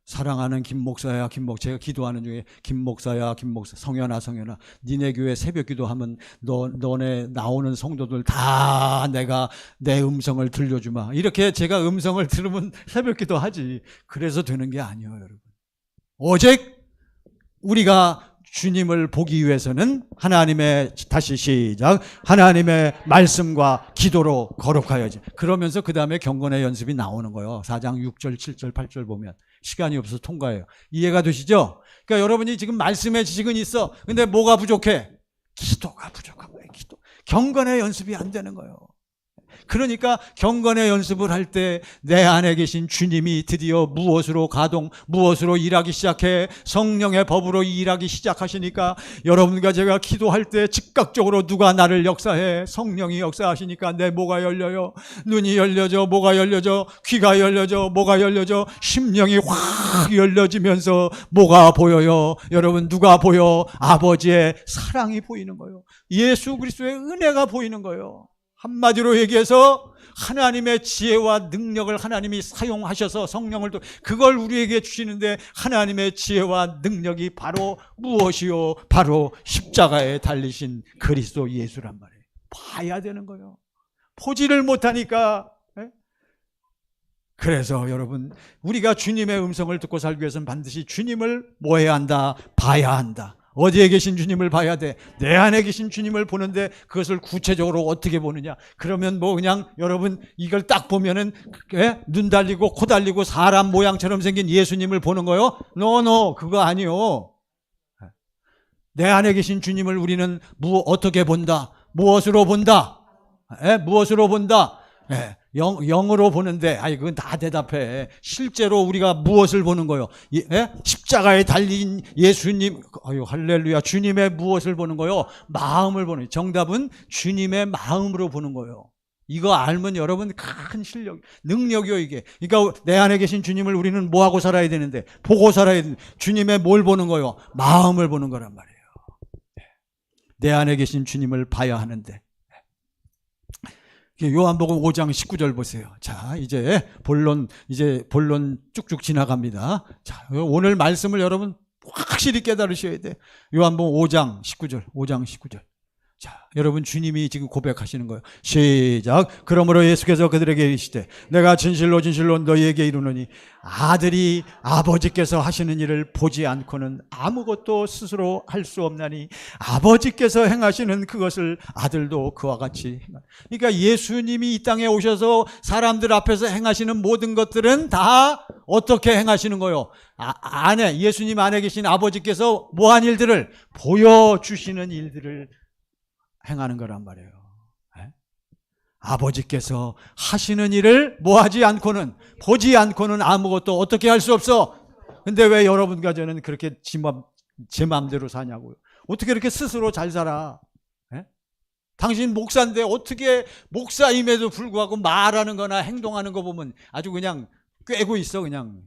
사랑하는 김 목사야, 제가 기도하는 중에 김 목사야, 성현아, 니네 교회 새벽 기도하면 너네 나오는 성도들 다 내가 내 음성을 들려주마. 이렇게 제가 음성을 들으면 새벽 기도 하지. 그래서 되는 게 아니에요, 여러분. 오직 우리가 주님을 보기 위해서는 다시 시작. 하나님의 말씀과 기도로 거룩하여지. 그러면서 그 다음에 경건의 연습이 나오는 거예요. 4장 6절, 7절, 8절 보면. 시간이 없어서 통과해요. 이해가 되시죠? 그러니까 여러분이 지금 말씀의 지식은 있어. 근데 뭐가 부족해? 기도가 부족한 거예요. 경건의 연습이 안 되는 거예요. 그러니까 경건의 연습을 할 때 내 안에 계신 주님이 드디어 무엇으로 일하기 시작해? 성령의 법으로 일하기 시작하시니까 여러분과 제가 기도할 때 즉각적으로 누가 나를 역사해? 성령이 역사하시니까 내 뭐가 열려요? 눈이 열려져. 뭐가 열려져? 귀가 열려져. 뭐가 열려져? 심령이 확 열려지면서 뭐가 보여요? 여러분, 누가 보여? 아버지의 사랑이 보이는 거예요. 예수 그리스도의 은혜가 보이는 거예요. 한마디로 얘기해서 하나님의 지혜와 능력을 하나님이 사용하셔서 성령을 그걸 우리에게 주시는데 하나님의 지혜와 능력이 바로 무엇이요? 바로 십자가에 달리신 그리스도 예수란 말이에요. 봐야 되는 거예요. 보지를 못하니까. 그래서 여러분, 우리가 주님의 음성을 듣고 살기 위해서는 반드시 주님을 뭐 해야 한다? 봐야 한다. 어디에 계신 주님을 봐야 돼? 내 안에 계신 주님을 보는데 그것을 구체적으로 어떻게 보느냐? 그러면 그냥 여러분 이걸 딱 보면은 눈 달리고 코 달리고 사람 모양처럼 생긴 예수님을 보는 거요? 노, 그거 아니요. 내 안에 계신 주님을 우리는 어떻게 본다? 무엇으로 본다? 무엇으로 본다? 영으로 보는데, 그건 다 대답해. 실제로 우리가 무엇을 보는 거요? 십자가에 달린 예수님, 할렐루야. 주님의 무엇을 보는 거요? 마음을 보는 거예요. 정답은 주님의 마음으로 보는 거예요. 이거 알면 여러분 큰 능력이요, 이게. 그러니까 내 안에 계신 주님을 우리는 뭐하고 살아야 되는데? 보고 살아야 되는데. 주님의 뭘 보는 거요? 마음을 보는 거란 말이에요. 내 안에 계신 주님을 봐야 하는데. 요한복음 5장 19절 보세요. 자, 이제 본론 쭉쭉 지나갑니다. 자, 오늘 말씀을 여러분 확실히 깨달으셔야 돼. 요한복음 5장 19절. 자, 여러분 주님이 지금 고백하시는 거예요. 시작. 그러므로 예수께서 그들에게 이르시되 내가 진실로 너희에게 이르노니 아들이 아버지께서 하시는 일을 보지 않고는 아무것도 스스로 할 수 없나니 아버지께서 행하시는 그것을 아들도 그와 같이 행하니. 그러니까 예수님이 이 땅에 오셔서 사람들 앞에서 행하시는 모든 것들은 다 어떻게 행하시는 거예요? 예수님 안에 계신 아버지께서 뭐한 일들을 보여주시는 일들을 행하는 거란 말이에요. 아버지께서 하시는 일을 뭐하지 않고는, 보지 않고는 아무것도 어떻게 할 수 없어. 근데 왜 여러분과 저는 그렇게 제 마음대로 사냐고요. 어떻게 이렇게 스스로 잘 살아? 당신 목사인데 어떻게 목사임에도 불구하고 말하는 거나 행동하는 거 보면 아주 그냥 꿰고 있어. 그냥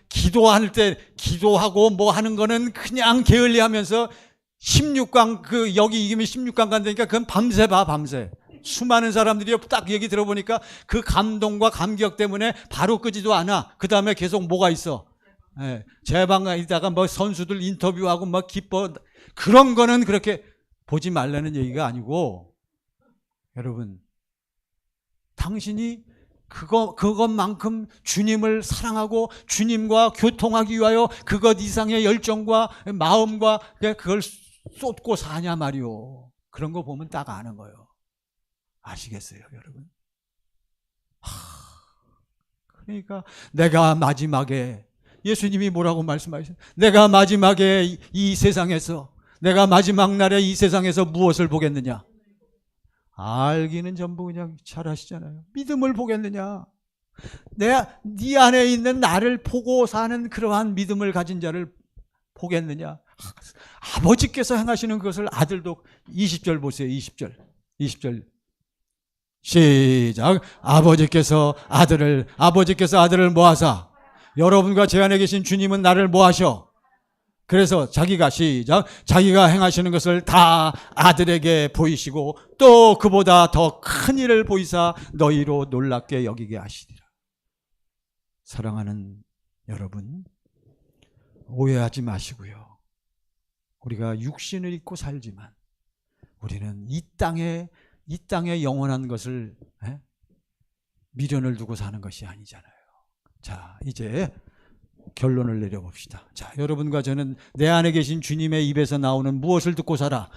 기도할 때 기도하고 뭐 하는 거는 그냥 게을리하면서 16강 여기 이기면 16강 간다니까 그건 밤새 봐. 수많은 사람들이 딱 얘기 들어보니까 그 감동과 감격 때문에 바로 끄지도 않아. 그 다음에 계속 뭐가 있어? 제방에다가 뭐 선수들 인터뷰하고 막 기뻐. 그런 거는 그렇게 보지 말라는 얘기가 아니고, 여러분 당신이 그것만큼 주님을 사랑하고 주님과 교통하기 위하여 그것 이상의 열정과 마음과 그걸 쏟고 사냐 말이오. 그런 거 보면 딱 아는 거예요. 아시겠어요, 여러분? 그러니까 내가 마지막에, 예수님이 뭐라고 말씀하셨어요? 내가 마지막에 이 세상에서, 내가 마지막 날에 이 세상에서 무엇을 보겠느냐? 알기는 전부 그냥 잘 아시잖아요. 믿음을 보겠느냐? 네 안에 있는 나를 보고 사는 그러한 믿음을 가진 자를 보겠느냐? 아버지께서 행하시는 것을 아들도. 20절 보세요. 20절 시작. 아버지께서 아들을 뭐하사? 여러분과 제 안에 계신 주님은 나를 뭐하셔? 그래서 자기가 행하시는 것을 다 아들에게 보이시고 또 그보다 더 큰 일을 보이사 너희로 놀랍게 여기게 하시리라. 사랑하는 여러분, 오해하지 마시고요. 우리가 육신을 입고 살지만 우리는 이 땅에 영원한 것을 미련을 두고 사는 것이 아니잖아요. 자, 이제 결론을 내려봅시다. 자, 여러분과 저는 내 안에 계신 주님의 입에서 나오는 무엇을 듣고 살아?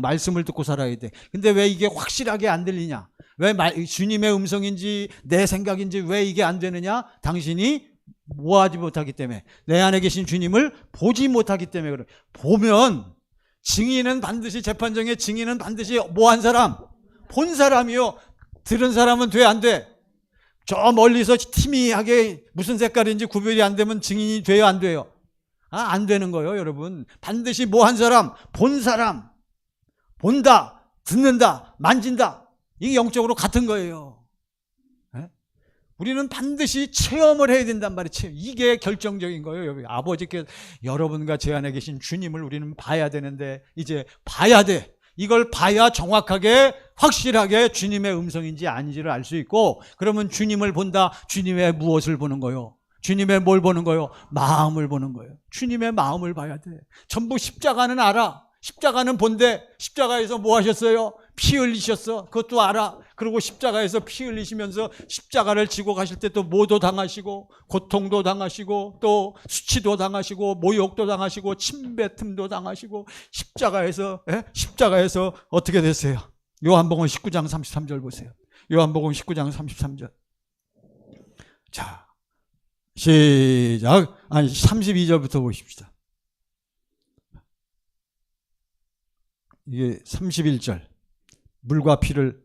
말씀을 듣고 살아야 돼. 근데 왜 이게 확실하게 안 들리냐? 왜 주님의 음성인지 내 생각인지 왜 이게 안 되느냐? 당신이 뭐하지 못하기 때문에, 내 안에 계신 주님을 보지 못하기 때문에 그래. 보면 증인은 반드시, 재판정의 증인은 반드시 뭐한 사람? 본 사람이요. 들은 사람은 돼, 안 돼? 저 멀리서 희미하게 무슨 색깔인지 구별이 안 되면 증인이 돼요, 안 돼요? 안 되는 거예요, 여러분. 반드시 뭐한 사람? 본 사람. 본다, 듣는다, 만진다. 이게 영적으로 같은 거예요. 우리는 반드시 체험을 해야 된단 말이에요. 이게 결정적인 거예요. 아버지께, 여러분과 제 안에 계신 주님을 우리는 봐야 되는데, 이제 봐야 돼. 이걸 봐야 정확하게, 확실하게 주님의 음성인지 아닌지를 알 수 있고, 그러면 주님을 본다. 주님의 무엇을 보는 거요? 주님의 뭘 보는 거요? 마음을 보는 거예요. 주님의 마음을 봐야 돼. 전부 십자가는 알아. 십자가는 본데, 십자가에서 뭐 하셨어요? 피 흘리셨어. 그것도 알아. 그리고 십자가에서 피 흘리시면서 십자가를 지고 가실 때 또 모도 당하시고, 고통도 당하시고, 또 수치도 당하시고, 모욕도 당하시고, 침뱉음도 당하시고, 십자가에서 어떻게 됐어요? 요한복음 19장 33절 보세요. 요한복음 19장 33절. 자, 시작. 32절부터 보십시다. 이게 31절. 물과 피를,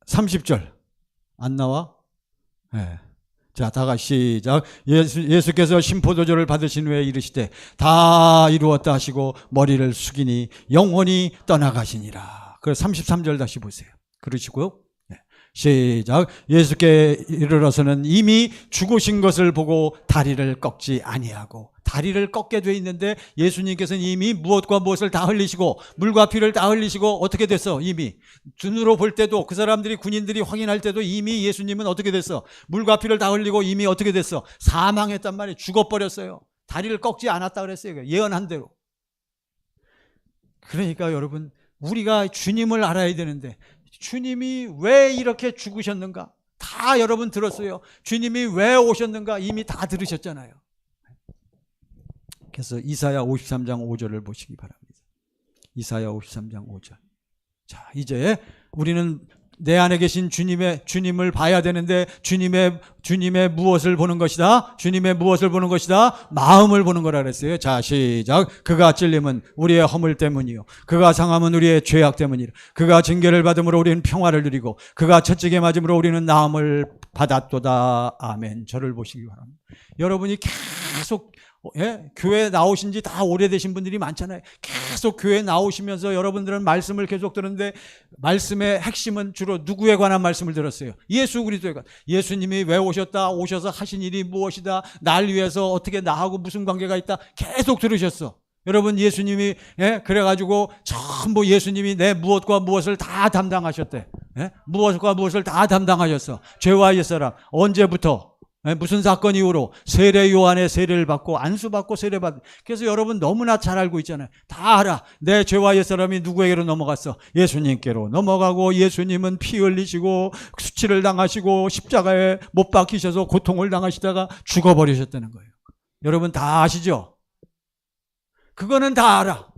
30절 안 나와? 네. 자, 다 같이 시작. 예수께서 신포도주를 받으신 후에 이르시되 다 이루었다 하시고 머리를 숙이니 영원히 떠나가시니라. 그 33절 다시 보세요. 그러시고요. 네. 시작. 예수께 이르러서는 이미 죽으신 것을 보고 다리를 꺾지 아니하고, 다리를 꺾게 돼 있는데 예수님께서는 이미 무엇과 무엇을 다 흘리시고 물과 피를 다 흘리시고 어떻게 됐어? 이미 눈으로 볼 때도, 그 사람들이, 군인들이 확인할 때도 이미 예수님은 어떻게 됐어? 물과 피를 다 흘리고 이미 어떻게 됐어? 사망했단 말이에요. 죽어버렸어요. 다리를 꺾지 않았다 그랬어요. 예언한 대로. 그러니까 여러분, 우리가 주님을 알아야 되는데, 주님이 왜 이렇게 죽으셨는가? 다 여러분 들었어요. 주님이 왜 오셨는가? 이미 다 들으셨잖아요. 그래서 이사야 53장 5절을 보시기 바랍니다. 이사야 53장 5절. 자, 이제 우리는 내 안에 계신 주님을 봐야 되는데, 주님의 무엇을 보는 것이다? 주님의 무엇을 보는 것이다? 마음을 보는 거라 그랬어요. 자, 시작. 그가 찔림은 우리의 허물 때문이요, 그가 상함은 우리의 죄악 때문이라. 그가 징계를 받음으로 우리는 평화를 누리고, 그가 채찍에 맞음으로 우리는 나음을 받았도다. 아멘. 저를 보시기 바랍니다. 여러분이 계속 교회 나오신 지 다 오래되신 분들이 많잖아요. 계속 교회 나오시면서 여러분들은 말씀을 계속 들었는데, 말씀의 핵심은 주로 누구에 관한 말씀을 들었어요? 예수 그리스도에 관한. 예수님이 왜 오셨다, 오셔서 하신 일이 무엇이다, 날 위해서 어떻게 나하고 무슨 관계가 있다, 계속 들으셨어. 여러분, 예수님이 그래가지고 전부 예수님이 내 무엇과 무엇을 다 담당하셨대. 무엇과 무엇을 다 담당하셨어. 죄와 옛사람. 언제부터? 무슨 사건 이후로? 세례 요한의 세례를 받고 안수받고 세례받고. 그래서 여러분 너무나 잘 알고 있잖아요. 다 알아. 내 죄와 옛사람이 누구에게로 넘어갔어? 예수님께로 넘어가고, 예수님은 피 흘리시고 수치를 당하시고 십자가에 못 박히셔서 고통을 당하시다가 죽어버리셨다는 거예요. 여러분 다 아시죠? 그거는 다 알아.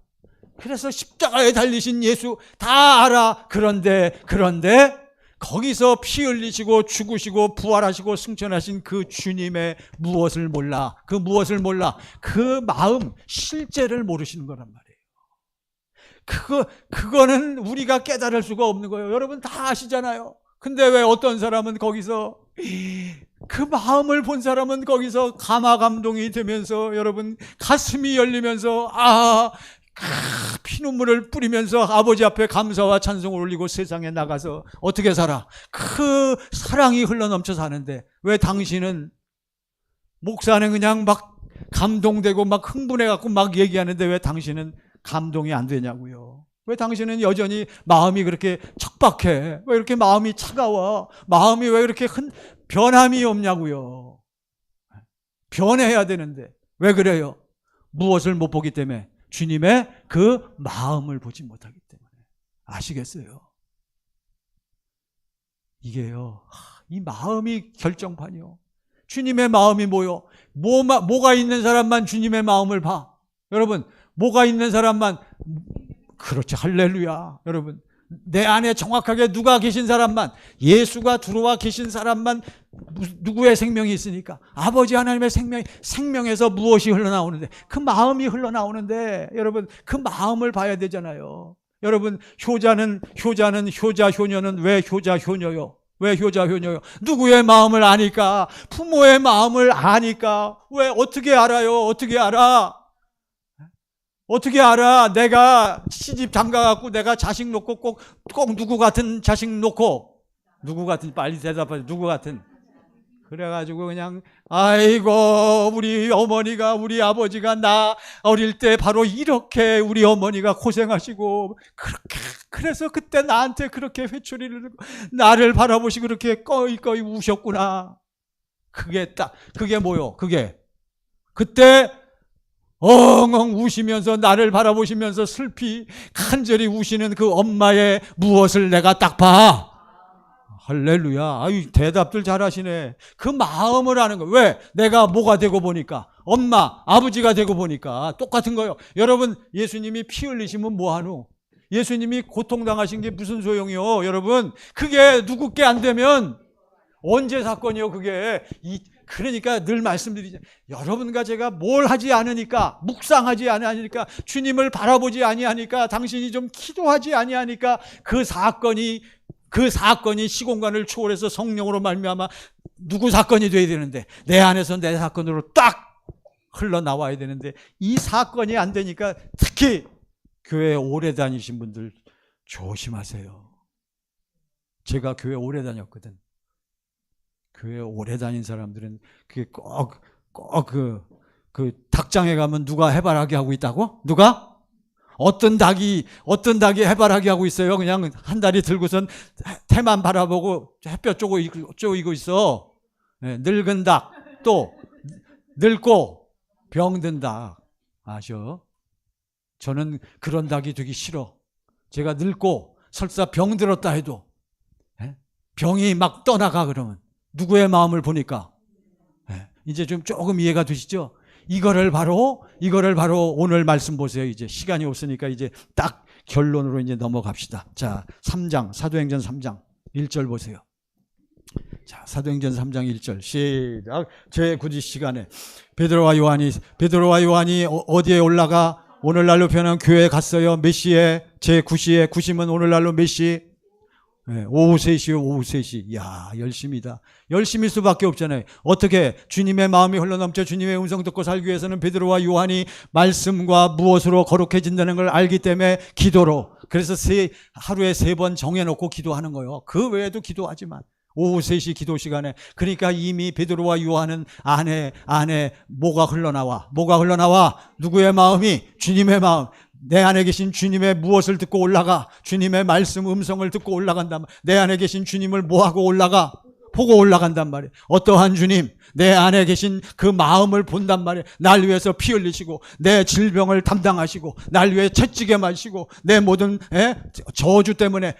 그래서 십자가에 달리신 예수 다 알아. 그런데 거기서 피 흘리시고 죽으시고 부활하시고 승천하신 그 주님의 무엇을 몰라? 그 무엇을 몰라? 그 마음, 실제를 모르시는 거란 말이에요. 그거는 우리가 깨달을 수가 없는 거예요. 여러분 다 아시잖아요. 근데 왜 어떤 사람은 거기서, 그 마음을 본 사람은 거기서 감화감동이 되면서, 여러분 가슴이 열리면서 피눈물을 뿌리면서 아버지 앞에 감사와 찬송을 올리고 세상에 나가서 어떻게 살아? 그 사랑이 흘러넘쳐 사는데, 왜 당신은, 목사는 그냥 막 감동되고 막 흥분해갖고 막 얘기하는데 왜 당신은 감동이 안 되냐고요? 왜 당신은 여전히 마음이 그렇게 척박해? 왜 이렇게 마음이 차가워? 마음이 왜 이렇게 변함이 없냐고요? 변해야 되는데 왜 그래요? 무엇을 못 보기 때문에? 주님의 그 마음을 보지 못하기 때문에. 아시겠어요? 이게요, 이 마음이 결정판이요. 주님의 마음이 뭐요? 뭐가 있는 사람만 주님의 마음을 봐. 여러분, 뭐가 있는 사람만, 그렇지, 할렐루야. 여러분, 내 안에 정확하게 누가 계신 사람만, 예수가 들어와 계신 사람만 누구의 생명이 있으니까, 아버지 하나님의 생명에서 무엇이 흘러나오는데, 그 마음이 흘러나오는데, 여러분 그 마음을 봐야 되잖아요. 여러분, 효자는 효자 효녀는 왜 효자 효녀요? 왜 효자 효녀요? 누구의 마음을 아니까? 부모의 마음을 아니까. 왜? 어떻게 알아요? 어떻게 알아? 어떻게 알아? 내가 시집 장가갖고 내가 자식 놓고 꼭 누구 같은 자식 놓고, 누구 같은, 빨리 대답하세요. 누구 같은. 그래가지고 그냥, 아이고 우리 어머니가, 우리 아버지가 나 어릴 때 바로 이렇게 우리 어머니가 고생하시고, 그래서 그때 나한테 그렇게 회초리를, 나를 바라보시고 그렇게 꺼이꺼이 우셨구나. 그게 뭐요? 그때 엉엉 우시면서, 나를 바라보시면서 슬피 간절히 우시는 그 엄마의 무엇을 내가 딱 봐. 할렐루야. 아유, 대답들 잘하시네. 그 마음을 아는 거예요. 왜? 내가 뭐가 되고 보니까, 엄마, 아버지가 되고 보니까 똑같은 거예요. 여러분, 예수님이 피 흘리시면 뭐하노? 예수님이 고통당하신 게 무슨 소용이요? 여러분, 그게 누구께 안 되면 언제 사건이요? 그게. 그러니까 늘 말씀드리잖아요. 여러분과 제가 뭘 하지 않으니까, 묵상하지 아니하니까, 주님을 바라보지 아니하니까, 당신이 좀 기도하지 아니하니까 그 사건이 시공간을 초월해서 성령으로 말미암아 누구 사건이 돼야 되는데, 내 안에서 내 사건으로 딱 흘러나와야 되는데, 이 사건이 안 되니까 특히 교회 오래 다니신 분들 조심하세요. 제가 교회 오래 다녔거든. 교회 오래 다닌 사람들은 그게 꼭 닭장에 가면 누가 해바라기 하고 있다고? 누가? 어떤 닭이 해바라기 하고 있어요. 그냥 한 다리 들고선 태만 바라보고 햇볕 쪼이고 있어. 네, 늙은 닭, 또 늙고 병든 닭. 아셔? 저는 그런 닭이 되기 싫어. 제가 늙고 설사 병들었다 해도 병이 막 떠나가 그러면 누구의 마음을 보니까 이제 좀 조금 이해가 되시죠? 이거를 바로 오늘 말씀 보세요. 이제 시간이 없으니까 이제 딱 결론으로 이제 넘어갑시다. 자, 3장 사도행전 3장 1절 보세요. 자, 사도행전 3장 1절 시작. 제 굳이 시간에 베드로와 요한이 어디에 올라가? 오늘날로 표현한 교회에 갔어요. 몇 시에? 제 9시에. 9시면 오늘날로 몇 시? 네, 오후 3시요. 오후 3시. 야, 열심이다. 열심일 수밖에 없잖아요. 어떻게? 주님의 마음이 흘러넘쳐 주님의 음성 듣고 살기 위해서는 베드로와 요한이 말씀과 무엇으로 거룩해진다는 걸 알기 때문에 기도로. 그래서 하루에 3번 정해놓고 기도하는 거예요. 그 외에도 기도하지만 오후 3시 기도 시간에. 그러니까 이미 베드로와 요한은 안에 뭐가 흘러나와? 누구의 마음이? 주님의 마음. 내 안에 계신 주님의 무엇을 듣고 올라가? 주님의 말씀 음성을 듣고 올라간단 말이야. 내 안에 계신 주님을 뭐하고 올라가? 보고 올라간단 말이에요. 어떠한 주님? 내 안에 계신 그 마음을 본단 말이에요. 날 위해서 피 흘리시고 내 질병을 담당하시고 날 위해 채찍에 마시고 내 모든 저주 때문에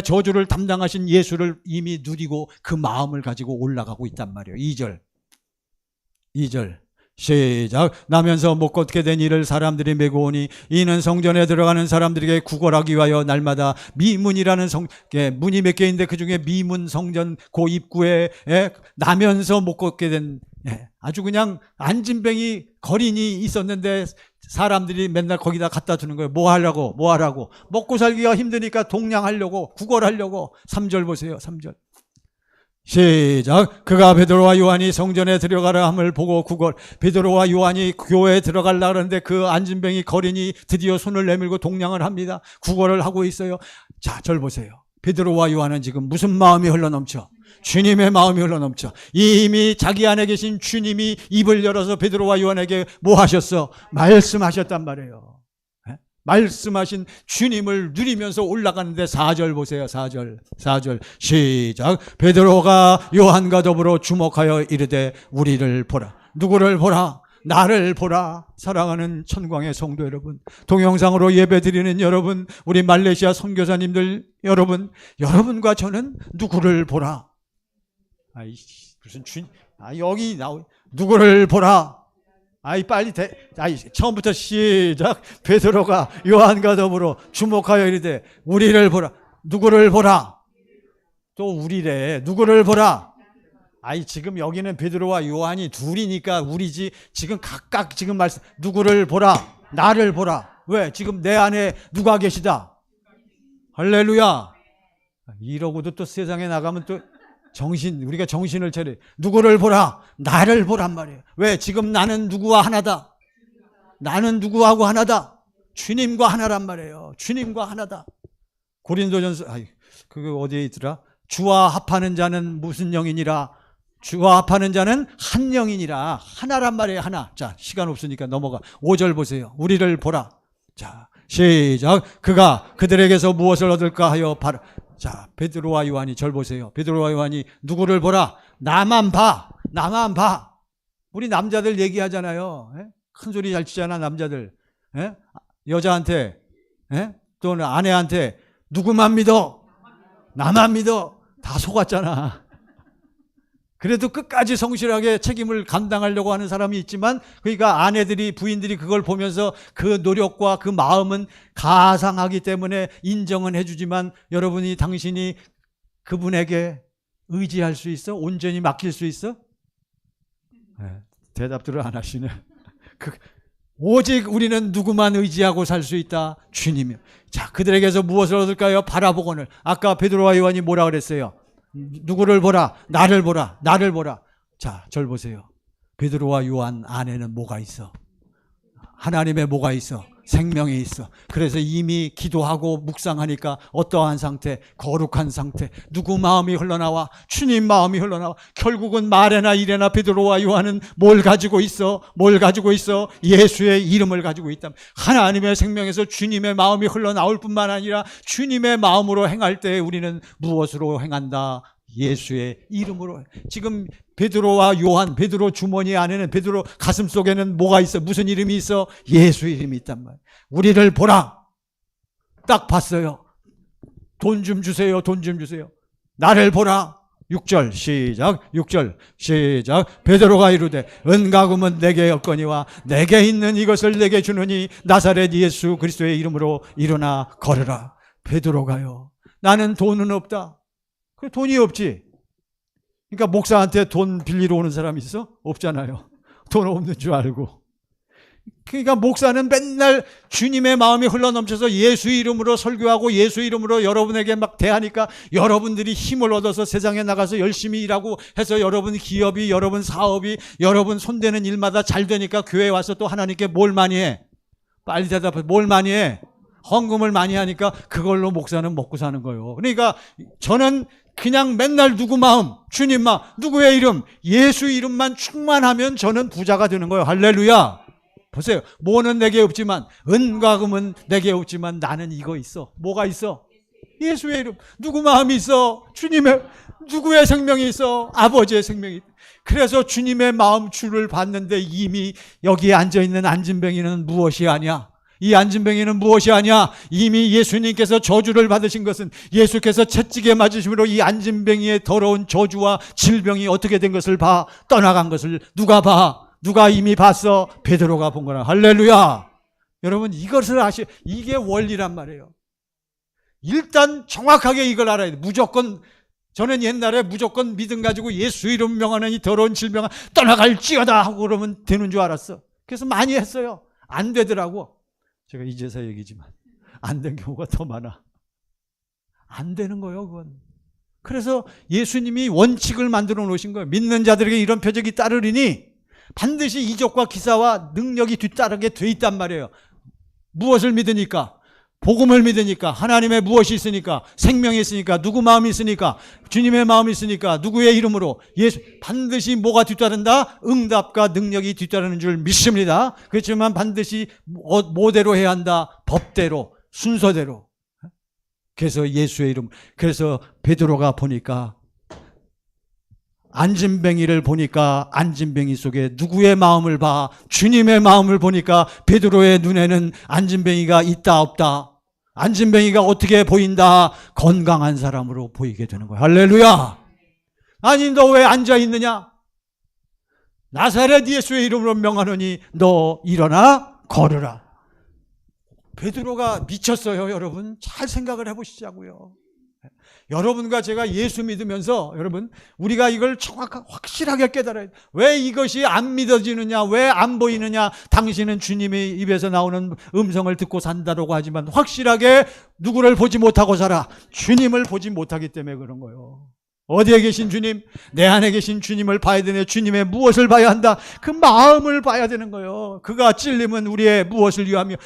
저주를 담당하신 예수를 이미 누리고 그 마음을 가지고 올라가고 있단 말이에요. 2절 시작. 나면서 못 걷게 된 이를 사람들이 메고 오니 이는 성전에 들어가는 사람들에게 구걸하기 위하여 날마다 미문이라는 문이 몇 개인데 그중에 미문 성전 그 입구에 나면서 못 걷게 된 아주 그냥 안진뱅이 거린이 있었는데 사람들이 맨날 거기다 갖다 두는 거예요. 뭐 하라고? 먹고 살기가 힘드니까 동냥하려고, 구걸하려고. 3절 보세요. 3절 시작. 그가 베드로와 요한이 성전에 들어가라 함을 보고 구걸. 베드로와 요한이 교회에 들어가려고 하는데 그 안진뱅이 거린이 드디어 손을 내밀고 동냥을 합니다. 구걸을 하고 있어요. 자, 절 보세요. 베드로와 요한은 지금 무슨 마음이 흘러넘쳐? 주님의 마음이 흘러넘쳐. 이미 자기 안에 계신 주님이 입을 열어서 베드로와 요한에게 뭐 하셨어? 말씀하셨단 말이에요. 말씀하신 주님을 누리면서 올라가는데 4절 보세요. 4절 시작. 베드로가 요한과 더불어 주목하여 이르되 우리를 보라. 누구를 보라? 나를 보라. 사랑하는 천광의 성도 여러분, 동영상으로 예배드리는 여러분, 우리 말레이시아 선교사님들 여러분과 저는 누구를 보라? 여기 누구를 보라? 처음부터 시작. 베드로가 요한과 더불어 주목하여 이르되 우리를 보라. 누구를 보라? 또 우리래. 누구를 보라? 지금 여기는 베드로와 요한이 둘이니까 우리지. 지금 각각 지금 말씀. 누구를 보라? 나를 보라. 왜? 지금 내 안에 누가 계시다? 할렐루야. 이러고도 또 세상에 나가면 또 우리가 정신을 차려. 누구를 보라? 나를 보란 말이에요. 왜? 지금 나는 누구와 하나다? 나는 누구하고 하나다? 주님과 하나란 말이에요. 주님과 하나다. 고린도전서, 그거 어디에 있더라? 주와 합하는 자는 무슨 영이니라? 주와 합하는 자는 한 영이니라. 하나란 말이에요. 하나. 자, 시간 없으니까 넘어가. 5절 보세요. 우리를 보라. 자, 시작. 그가 그들에게서 무엇을 얻을까 하여 바라. 자, 베드로와 요한이 절 보세요. 베드로와 요한이 누구를 보라? 나만 봐. 우리 남자들 얘기하잖아요. 큰 소리 잘 치잖아, 남자들. 여자한테, 또는 아내한테 누구만 믿어? 나만 믿어. 다 속았잖아. 그래도 끝까지 성실하게 책임을 감당하려고 하는 사람이 있지만, 그러니까 아내들이, 부인들이 그걸 보면서 그 노력과 그 마음은 가상하기 때문에 인정은 해주지만, 당신이 그분에게 의지할 수 있어? 온전히 맡길 수 있어? 대답들을 안 하시네. 오직 우리는 누구만 의지하고 살 수 있다? 주님이요. 자, 그들에게서 무엇을 얻을까요? 바라보거늘. 아까 베드로와 요한이 뭐라 그랬어요? 누구를 보라? 나를 보라. 자, 절 보세요. 베드로와 요한 안에는 뭐가 있어? 하나님의 뭐가 있어? 생명이 있어. 그래서 이미 기도하고 묵상하니까 어떠한 상태? 거룩한 상태. 누구 마음이 흘러나와? 주님 마음이 흘러나와. 결국은 말에나 이래나 베드로와 요한은 뭘 가지고 있어? 뭘 가지고 있어? 예수의 이름을 가지고 있다. 하나님의 생명에서 주님의 마음이 흘러나올 뿐만 아니라 주님의 마음으로 행할 때 우리는 무엇으로 행한다? 예수의 이름으로. 지금 베드로와 요한, 베드로 주머니 안에는, 베드로 가슴 속에는 뭐가 있어? 무슨 이름이 있어? 예수 이름이 있단 말이야. 우리를 보라. 딱 봤어요. 돈 좀 주세요. 돈 좀 주세요. 나를 보라. 6절 시작. 6절 시작. 베드로가 이르되 은가금은 내게 없거니와 내게 있는 이것을 내게 주느니 나사렛 예수 그리스도의 이름으로 일어나 걸으라. 베드로가요, 나는 돈은 없다. 그 돈이 없지. 그러니까 목사한테 돈 빌리러 오는 사람이 있어? 없잖아요. 돈 없는 줄 알고. 그러니까 목사는 맨날 주님의 마음이 흘러넘쳐서 예수 이름으로 설교하고 예수 이름으로 여러분에게 막 대하니까 여러분들이 힘을 얻어서 세상에 나가서 열심히 일하고 해서 여러분 기업이, 여러분 사업이, 여러분 손대는 일마다 잘 되니까 교회에 와서 또 하나님께 뭘 많이 해? 빨리 대답해. 뭘 많이 해? 헌금을 많이 하니까 그걸로 목사는 먹고 사는 거예요. 그러니까 저는 그냥 맨날 누구 마음, 주님 마음, 누구의 이름, 예수 이름만 충만하면 저는 부자가 되는 거예요. 할렐루야. 보세요. 뭐는 내게 없지만, 은과 금은 내게 없지만 나는 이거 있어. 뭐가 있어? 예수의 이름. 누구 마음이 있어? 주님의. 누구의 생명이 있어? 아버지의 생명이 있어. 그래서 주님의 마음 주를 봤는데 이미 여기에 앉아있는 안진뱅이는 무엇이 아니야? 이 안진뱅이는 무엇이 아니야? 이미 예수님께서 저주를 받으신 것은, 예수께서 채찍에 맞으심으로 이 안진뱅이의 더러운 저주와 질병이 어떻게 된 것을 봐. 떠나간 것을 누가 봐? 누가 이미 봤어? 베드로가 본 거라. 할렐루야. 여러분 이것을 이게 원리란 말이에요. 일단 정확하게 이걸 알아야 돼. 무조건, 저는 옛날에 무조건 믿음 가지고 예수 이름 명하는 이 더러운 질병아 떠나갈지어다 하고 그러면 되는 줄 알았어. 그래서 많이 했어요. 안 되더라고. 제가 이제서 얘기지만 안 된 경우가 더 많아. 안 되는 거예요, 그건. 그래서 예수님이 원칙을 만들어 놓으신 거예요. 믿는 자들에게 이런 표적이 따르리니 반드시 이적과 기사와 능력이 뒤따르게 돼 있단 말이에요. 무엇을 믿으니까? 복음을 믿으니까. 하나님의 무엇이 있으니까? 생명이 있으니까. 누구 마음이 있으니까? 주님의 마음이 있으니까. 누구의 이름으로? 예수. 반드시 뭐가 뒤따른다? 응답과 능력이 뒤따르는 줄 믿습니다. 그렇지만 반드시 뭐대로 해야 한다? 법대로, 순서대로. 그래서 예수의 이름. 그래서 베드로가 보니까, 안진뱅이를 보니까 안진뱅이 속에 누구의 마음을 봐? 주님의 마음을 보니까 베드로의 눈에는 안진뱅이가 있다 없다? 안진뱅이가 어떻게 보인다? 건강한 사람으로 보이게 되는 거야. 할렐루야. 아니 너 왜 앉아있느냐? 나사렛 예수의 이름으로 명하노니 너 일어나 걸으라. 베드로가 미쳤어요. 여러분 잘 생각을 해보시자고요. 여러분과 제가 예수 믿으면서 여러분 우리가 이걸 정확하게 확실하게 깨달아야 돼. 왜 이것이 안 믿어지느냐? 왜 안 보이느냐? 당신은 주님의 입에서 나오는 음성을 듣고 산다라고 하지만 확실하게 누구를 보지 못하고 살아? 주님을 보지 못하기 때문에 그런 거예요. 어디에 계신 주님? 내 안에 계신 주님을 봐야 되네. 주님의 무엇을 봐야 한다? 그 마음을 봐야 되는 거예요. 그가 찔림은 우리의 무엇을 위하며?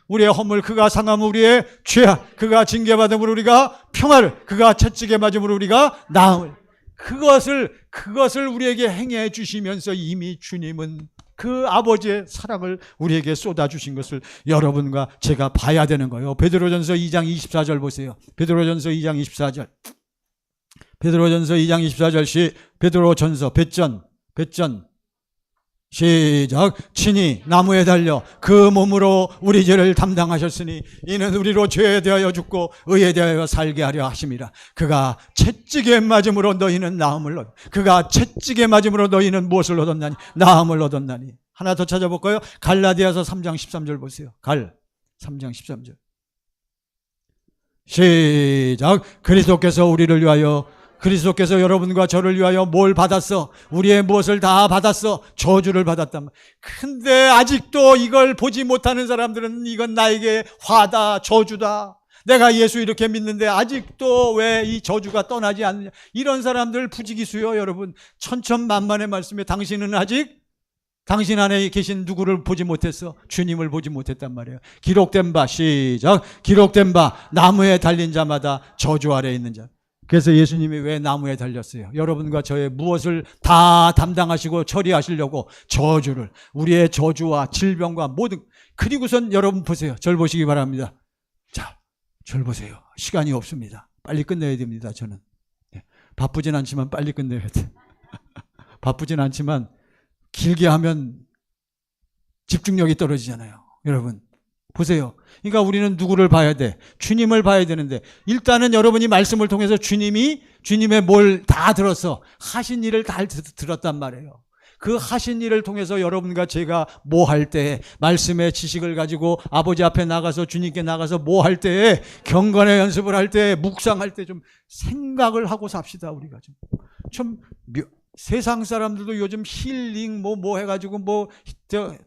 우리의 허물, 그가 상함은 우리의 죄악, 그가 징계받음으로 우리가 평화를, 그가 채찍에 맞음으로 우리가 나음을. 그것을 우리에게 행해 주시면서 이미 주님은 그 아버지의 사랑을 우리에게 쏟아주신 것을 여러분과 제가 봐야 되는 거예요. 베드로전서 2장 24절 보세요. 베드로전서 2장 24절. 베드로전서 2장 24절 베드로전서 배전 시작. 친히 나무에 달려 그 몸으로 우리 죄를 담당하셨으니 이는 우리로 죄에 대하여 죽고 의에 대하여 살게 하려 하심이라. 그가 채찍에 맞음으로 너희는 나음을 얻. 그가 채찍에 맞음으로 너희는 무엇을 얻었나니? 나음을 얻었나니. 하나 더 찾아볼까요? 갈라디아서 3장 13절 보세요. 3장 13절 시작. 그리스도께서 여러분과 저를 위하여 뭘 받았어? 우리의 무엇을 다 받았어? 저주를 받았단 말이야. 근데 아직도 이걸 보지 못하는 사람들은 이건 나에게 화다, 저주다. 내가 예수 이렇게 믿는데 아직도 왜 이 저주가 떠나지 않느냐. 이런 사람들 부지기수요. 여러분 천천만만의 말씀에 당신은 아직 당신 안에 계신 누구를 보지 못했어? 주님을 보지 못했단 말이에요. 기록된 바, 시작. 기록된 바, 나무에 달린 자마다 저주 아래에 있는 자. 그래서 예수님이 왜 나무에 달렸어요? 여러분과 저의 무엇을 다 담당하시고 처리하시려고 저주를, 우리의 저주와 질병과 모든, 그리고선 여러분 보세요. 절 보시기 바랍니다. 자, 절 보세요. 시간이 없습니다. 빨리 끝내야 됩니다. 저는 바쁘진 않지만 빨리 끝내야 돼. 바쁘진 않지만 길게 하면 집중력이 떨어지잖아요. 여러분 보세요. 그러니까 우리는 누구를 봐야 돼? 주님을 봐야 되는데, 일단은 여러분이 말씀을 통해서 주님의 뭘 다 들었어. 하신 일을 다 들었단 말이에요. 그 하신 일을 통해서 여러분과 제가 뭐 할 때, 말씀의 지식을 가지고 아버지 앞에 나가서 주님께 나가서 뭐 할 때, 경건의 연습을 할 때, 묵상할 때 좀 생각을 하고 삽시다. 우리가 좀 세상 사람들도 요즘 힐링 뭐 해가지고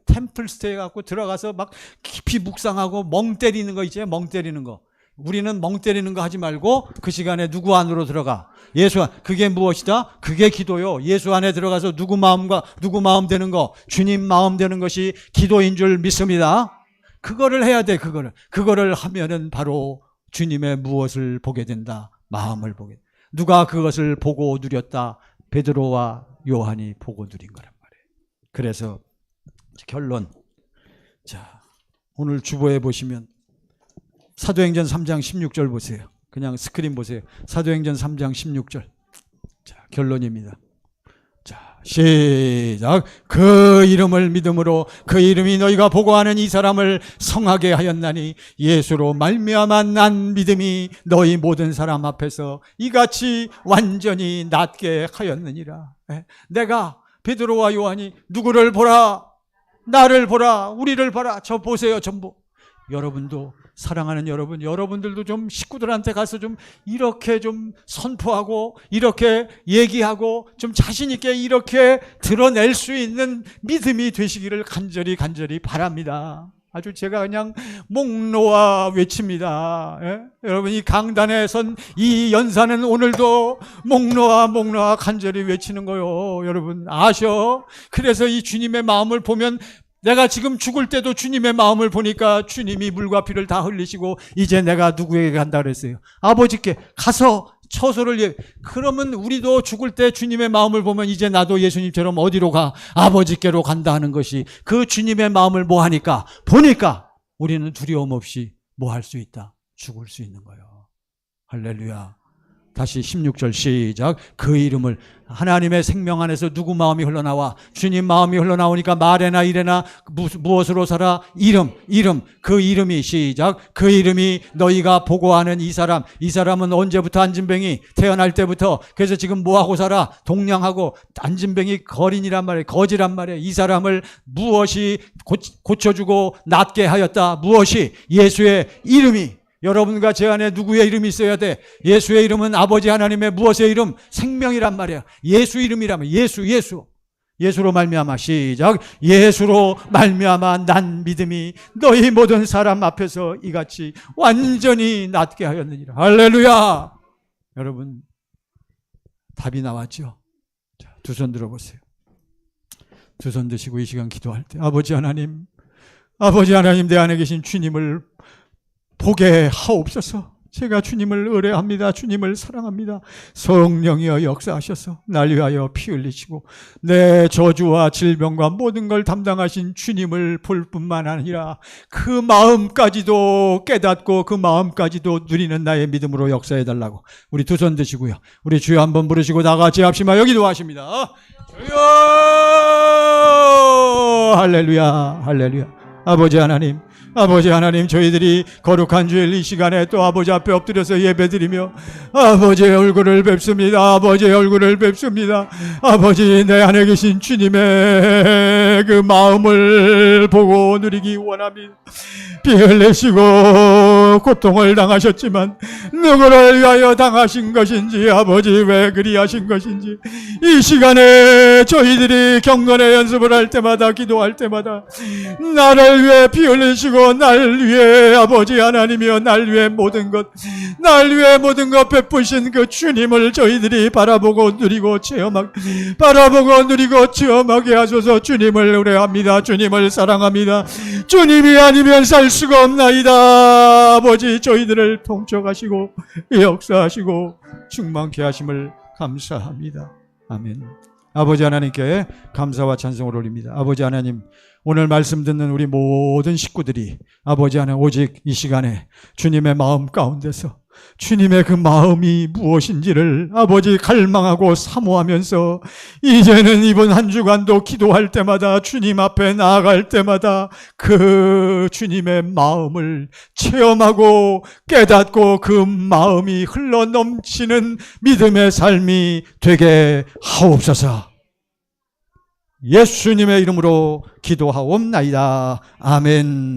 템플 스테이 갖고 들어가서 막 깊이 묵상하고 멍 때리는 거 있지? 멍 때리는 거. 우리는 멍 때리는 거 하지 말고 그 시간에 누구 안으로 들어가? 예수 안. 그게 무엇이다? 그게 기도요. 예수 안에 들어가서 누구 마음 되는 거, 주님 마음 되는 것이 기도인 줄 믿습니다. 그거를 해야 돼. 그거를 하면은 바로 주님의 무엇을 보게 된다? 마음을 보게. 누가 그것을 보고 누렸다? 베드로와 요한이 보고 누린 거란 말이에요. 그래서 결론. 자, 오늘 주보에 보시면 사도행전 3장 16절 보세요. 그냥 스크린 보세요. 사도행전 3장 16절. 자, 결론입니다. 자, 시작. 그 이름을 믿음으로 그 이름이 너희가 보고하는 이 사람을 성하게 하였나니 예수로 말미암아 난 믿음이 너희 모든 사람 앞에서 이같이 완전히 낫게 하였느니라. 내가 베드로와 요한이 누구를 보라? 나를 보라. 우리를 보라. 저 보세요. 전부. 여러분도, 사랑하는 여러분들도 좀 식구들한테 가서 좀 이렇게 좀 선포하고 이렇게 얘기하고 좀 자신 있게 이렇게 드러낼 수 있는 믿음이 되시기를 간절히 바랍니다. 아주 제가 그냥 목놓아 외칩니다. 예? 여러분, 이 강단에 선 이 연사는 오늘도 목놓아 간절히 외치는 거요. 여러분 아셔. 그래서 이 주님의 마음을 보면, 내가 지금 죽을 때도 주님의 마음을 보니까 주님이 물과 피를 다 흘리시고 이제 내가 누구에게 간다 그랬어요? 아버지께 가서 처소를. 그러면 우리도 죽을 때 주님의 마음을 보면 이제 나도 예수님처럼 어디로 가? 아버지께로 간다 하는 것이, 그 주님의 마음을 뭐 하니까? 보니까 우리는 두려움 없이 뭐 할 수 있다? 죽을 수 있는 거예요. 할렐루야. 다시 16절 시작. 그 이름을, 하나님의 생명 안에서 누구 마음이 흘러나와? 주님 마음이 흘러나오니까 말에나 이래나 무엇으로 살아? 이름. 그 이름이, 시작. 그 이름이 너희가 보고하는 이 사람은 언제부터 안진뱅이? 태어날 때부터. 그래서 지금 뭐하고 살아? 동냥하고. 안진뱅이 거린이란 말이에요. 거지란 말이에요. 이 사람을 무엇이 고쳐주고 낫게 하였다? 무엇이? 예수의 이름이. 여러분과 제 안에 누구의 이름이 있어야 돼? 예수의 이름은 아버지 하나님의 무엇의 이름? 생명이란 말이야. 예수 이름이라면 예수로 말미암아, 시작. 예수로 말미암아 난 믿음이 너희 모든 사람 앞에서 이같이 완전히 낫게 하였느니라. 할렐루야. 여러분 답이 나왔죠? 두 손 들어보세요. 두 손 드시고 이 시간 기도할 때, 아버지 하나님 내 안에 계신 주님을 보게 하옵소서. 제가 주님을 의뢰합니다. 주님을 사랑합니다. 성령이여 역사하셔서 날 위하여 피 흘리시고 내 저주와 질병과 모든 걸 담당하신 주님을 볼 뿐만 아니라 그 마음까지도 깨닫고 그 마음까지도 누리는 나의 믿음으로 역사해달라고. 우리 두 손 드시고요. 우리 주여 한번 부르시고 나같이 합시다. 여기도 하십니다. 주여! 할렐루야. 아버지 하나님, 저희들이 거룩한 주일 이 시간에 또 아버지 앞에 엎드려서 예배드리며 아버지의 얼굴을 뵙습니다. 아버지, 내 안에 계신 주님의 그 마음을 보고 누리기 원합니다. 피 흘리시고 위하여 고통을 당하셨지만 누구를 위하여 당하신 것인지, 아버지 왜 그리하신 것인지, 이 시간에 저희들이 경건의 연습을 할 때마다, 기도할 때마다 나를 위해 피 흘리시고 날 위해 아버지 하나님이여 날 위해 모든 것 베푸신 그 주님을 저희들이 바라보고 누리고 체험하게 하소서. 주님을 의뢰합니다. 주님을 사랑합니다. 주님이 아니면 살 수가 없나이다. 아버지 저희들을 통촉하시고 역사하시고 충만케 하심을 감사합니다. 아멘. 아버지 하나님께 감사와 찬송을 올립니다. 아버지 하나님, 오늘 말씀 듣는 우리 모든 식구들이 아버지 하나님 오직 이 시간에 주님의 마음 가운데서 주님의 그 마음이 무엇인지를 아버지 갈망하고 사모하면서 이제는 이번 한 주간도 기도할 때마다 주님 앞에 나아갈 때마다 그 주님의 마음을 체험하고 깨닫고 그 마음이 흘러넘치는 믿음의 삶이 되게 하옵소서. 예수님의 이름으로 기도하옵나이다. 아멘.